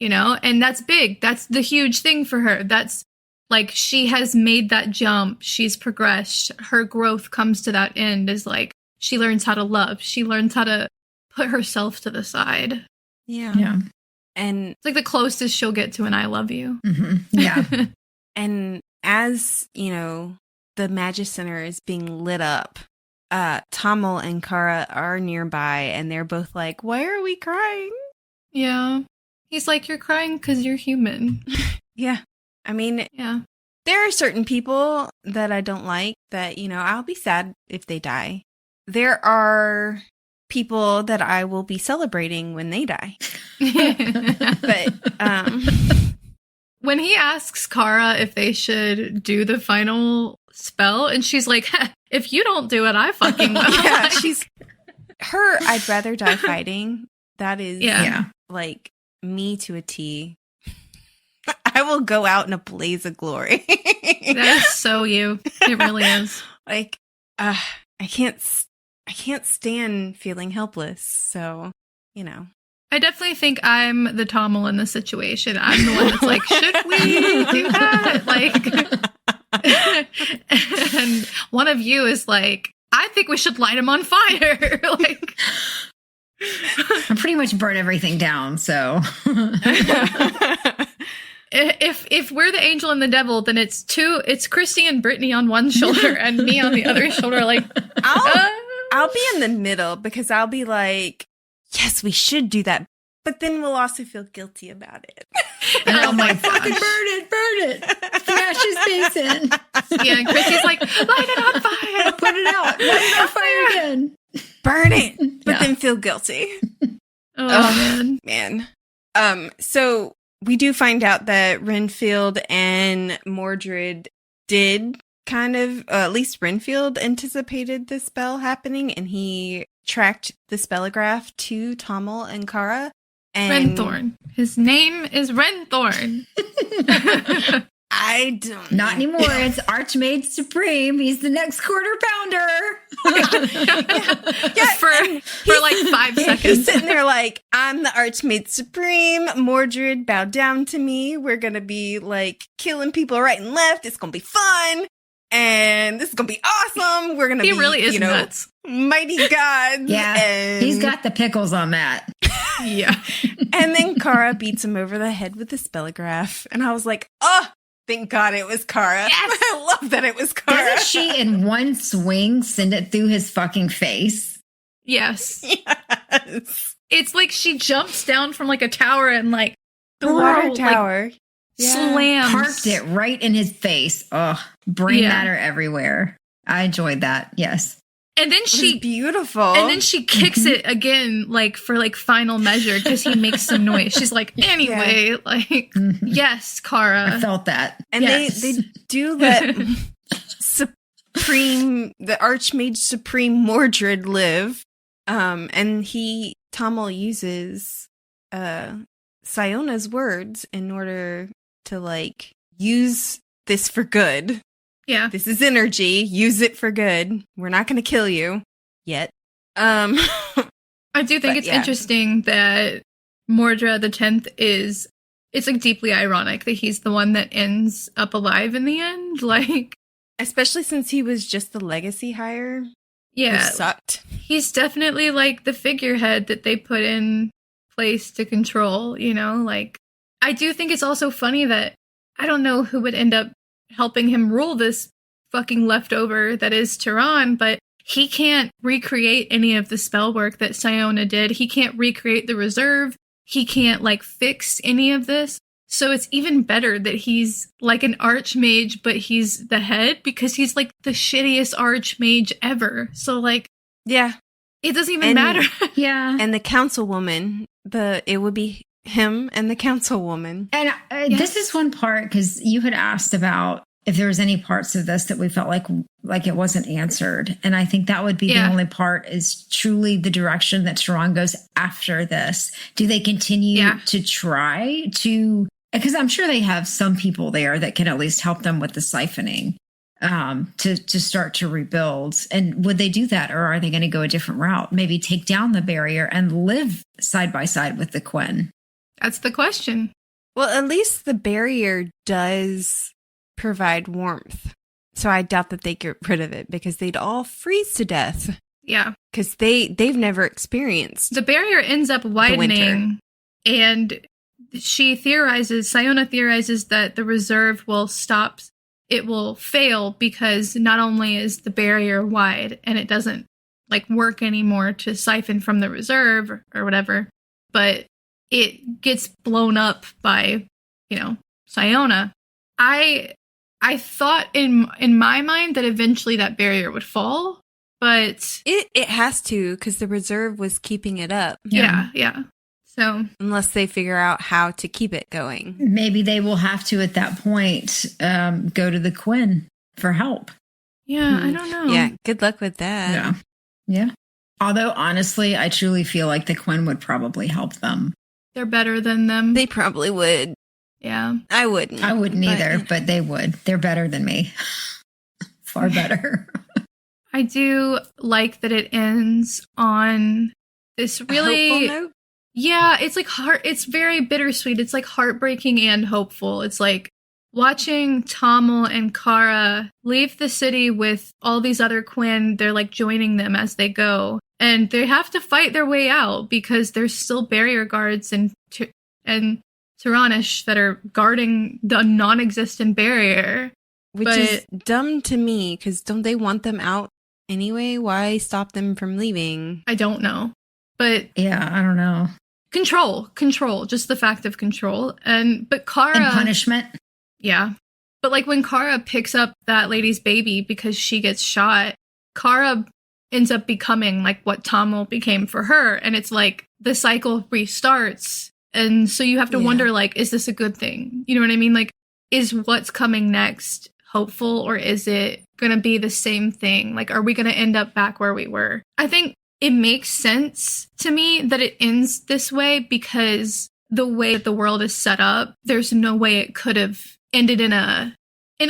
And that's big. That's the huge thing for her. That's like, she has made that jump. She's progressed. Her growth comes to that end, is like, she learns how to love. She learns how to put herself to the side. Yeah. And it's like the closest she'll get to an I love you. Mm-hmm. Yeah. And as, the Magic Center is being lit up, Tommel and Kara are nearby, and they're both like, why are we crying? Yeah. He's like, you're crying because you're human. Yeah. I mean, there are certain people that I don't like that, I'll be sad if they die. There are people that I will be celebrating when they die. But when he asks Kara if they should do the final spell, and she's like, if you don't do it, I fucking will. Yeah, I'd rather die fighting. That is like me to a T. I will go out in a blaze of glory. That is so you. It really is. Like, I can't I can't stand feeling helpless. So, you know. I definitely think I'm the Tommel in the situation. I'm the one that's like, should we do that? Like, and one of you is like, I think we should light him on fire. Like, I pretty much burn everything down. So if we're the angel and the devil, then it's Christy and Brittany on one shoulder and me on the other shoulder. Like, I'll be in the middle because I'll be like, yes, we should do that. But then we'll also feel guilty about it. And I'm like, fucking burn it. Smash his face in. Yeah, and Christy's like, light it on fire. Put it out. Light it on fire again. Burn it. But then feel guilty. Oh, man. So we do find out that Renfield and Mordred did kind of, at least Renfield anticipated the spell happening, and he tracked the spellograph to Tommel and Kara. And Renthorn. His name is Renthorn. I don't. Not anymore. It's Archmage Supreme. He's the next quarter pounder. Yeah, for like 5 seconds. He's sitting there like, I'm the Archmage Supreme. Mordred, bow down to me. We're going to be like killing people right and left. It's going to be fun. And this is going to be awesome. We're going to be, really is nuts. Mighty gods. Yeah. And He's got the pickles on that. Yeah. And then Kara beats him over the head with the spellograph. And I was like, oh, thank God it was Kara. Yes. I love that it was Kara. Doesn't she in one swing send it through his fucking face? Yes. Yes. It's like she jumps down from like a tower and like The water tower. Like, slams. Parked it right in his face. Oh, brain matter everywhere. I enjoyed that. Yes. And then she beautiful. And then she kicks it again, like for like final measure, because he makes some noise. She's like, anyway, like, yes, Kara. I felt that. And yes. they do let the Archmage Supreme Mordred live. And Tommel uses Siona's words in order to like use this for good. Yeah. This is energy. Use it for good. We're not going to kill you yet. I do think it's interesting that Mordred the 10th it's like deeply ironic that he's the one that ends up alive in the end. Like, especially since he was just the legacy hire. Yeah. Which sucked. He's definitely like the figurehead that they put in place to control, you know? Like, I do think it's also funny that I don't know who would end up helping him rule this fucking leftover that is Tehran, but he can't recreate any of the spell work that Sciona did. He can't recreate the reserve. He can't like fix any of this. So it's even better that he's like an archmage, but he's the head because he's like the shittiest archmage ever. So like, yeah, it doesn't even matter. Yeah. And the councilwoman, it would be him and the councilwoman. And this is one part, because you had asked about if there was any parts of this that we felt like it wasn't answered. And I think that would be the only part is truly the direction that Tehran goes after this. Do they continue to try to, because I'm sure they have some people there that can at least help them with the siphoning to start to rebuild. And would they do that, or are they going to go a different route? Maybe take down the barrier and live side by side with the Quen? That's the question. Well, at least the barrier does provide warmth. So I doubt that they get rid of it because they'd all freeze to death. Yeah. Because they've never experienced the barrier ends up widening, and Sciona theorizes that the reserve will stop. It will fail because not only is the barrier wide and it doesn't like work anymore to siphon from the reserve or whatever, but it gets blown up by, Sciona. I thought in my mind that eventually that barrier would fall, but it has to, because the reserve was keeping it up. Yeah. So unless they figure out how to keep it going, maybe they will have to at that point go to the Quen for help. Yeah, I don't know. Yeah, good luck with that. Yeah. Although honestly, I truly feel like the Quen would probably help them. They're better than them. They probably would. Yeah. I wouldn't either, but they would. They're better than me. Far better. I do like that it ends on this really hopeful note? Yeah, it's like it's very bittersweet. It's like heartbreaking and hopeful. It's like watching Tamil and Kara leave the city with all these other Quinn. They're like joining them as they go, and they have to fight their way out because there's still barrier guards and Tiranish that are guarding the non-existent barrier. Which is dumb to me, because don't they want them out anyway? Why stop them from leaving? I don't know. But yeah, I don't know. Control, just the fact of control. But Kara... And punishment. Yeah. But like when Kara picks up that lady's baby because she gets shot, Kara ends up becoming like what Tamil became for her. And it's like the cycle restarts. And so you have to wonder, like, is this a good thing? You know what I mean? Like, is what's coming next hopeful, or is it going to be the same thing? Like, are we going to end up back where we were? I think it makes sense to me that it ends this way because the way that the world is set up, there's no way it could have ended in a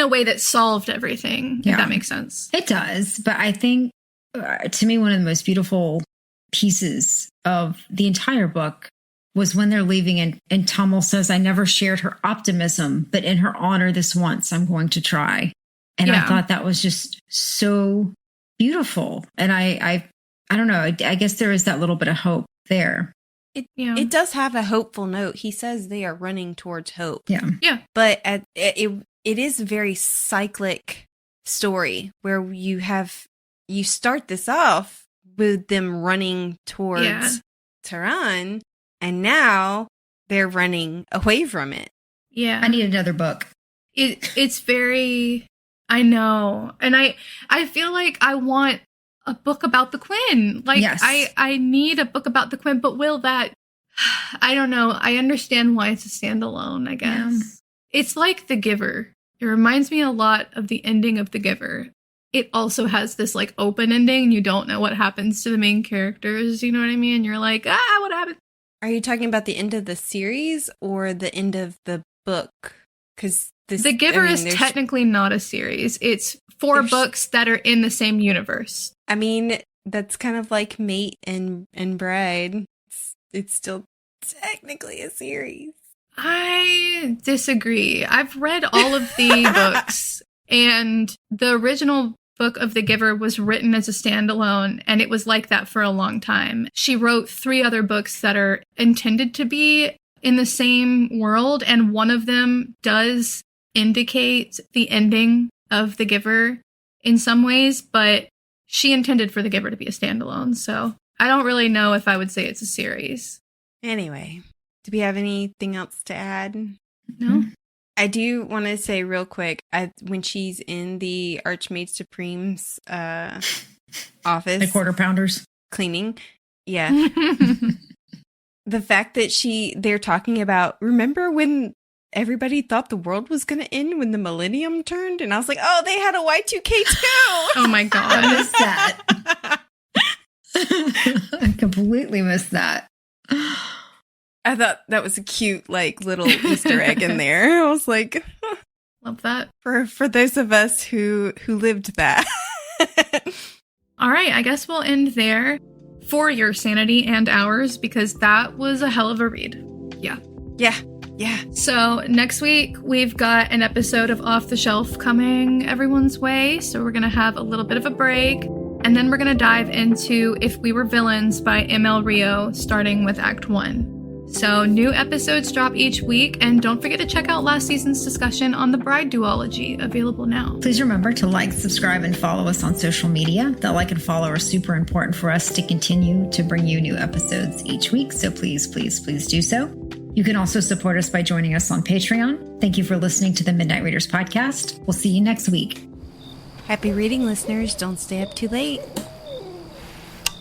way that solved everything, if that makes sense. It does. But I think, to me, one of the most beautiful pieces of the entire book was when they're leaving and Tamil says, I never shared her optimism, but in her honor this once, I'm going to try. And I thought that was just so beautiful. And I don't know, I guess there is that little bit of hope there. It does have a hopeful note. He says they are running towards hope. Yeah. Yeah. But it is a very cyclic story where you start this off with them running towards Tehran. And now they're running away from it. Yeah. I need another book. It's very, I know. And I feel like I want a book about the Quinn. Like, yes. I need a book about the Quinn, but will that, I don't know. I understand why it's a standalone, I guess. Yeah. It's like The Giver. It reminds me a lot of the ending of The Giver. It also has this like open ending. You don't know what happens to the main characters. You know what I mean? You're like, what happened? Are you talking about the end of the series or the end of the book? Because The Giver is technically not a series. It's 4 books that are in the same universe. I mean, that's kind of like Mate and Bride. It's still technically a series. I disagree. I've read all of the books, and the original book of The Giver was written as a standalone, and it was like that for a long time. She wrote 3 other books that are intended to be in the same world, and one of them does indicate the ending of The Giver in some ways, but she intended for The Giver to be a standalone, so I don't really know if I would say it's a series. Anyway, do we have anything else to add? No. I do want to say real quick, when she's in the Archmaid Supreme's office. The quarter pounders. Cleaning. Yeah. The fact that they're talking about, remember when everybody thought the world was going to end when the millennium turned? And I was like, oh, they had a Y2K too. Oh my God. I missed that. I completely missed that. I thought that was a cute, like, little Easter egg in there. I was like, love that. For those of us who lived that. All right, I guess we'll end there for your sanity and ours, because that was a hell of a read. Yeah. Yeah. Yeah. So next week, we've got an episode of Off the Shelf coming everyone's way. So we're going to have a little bit of a break. And then we're going to dive into If We Were Villains by M.L. Rio, starting with Act 1. So new episodes drop each week, and don't forget to check out last season's discussion on the Bride duology, available now. Please remember to like, subscribe, and follow us on social media. The like and follow are super important for us to continue to bring you new episodes each week, so please, please, please do so. You can also support us by joining us on Patreon. Thank you for listening to the Midnight Readers podcast. We'll see you next week. Happy reading, listeners. Don't stay up too late.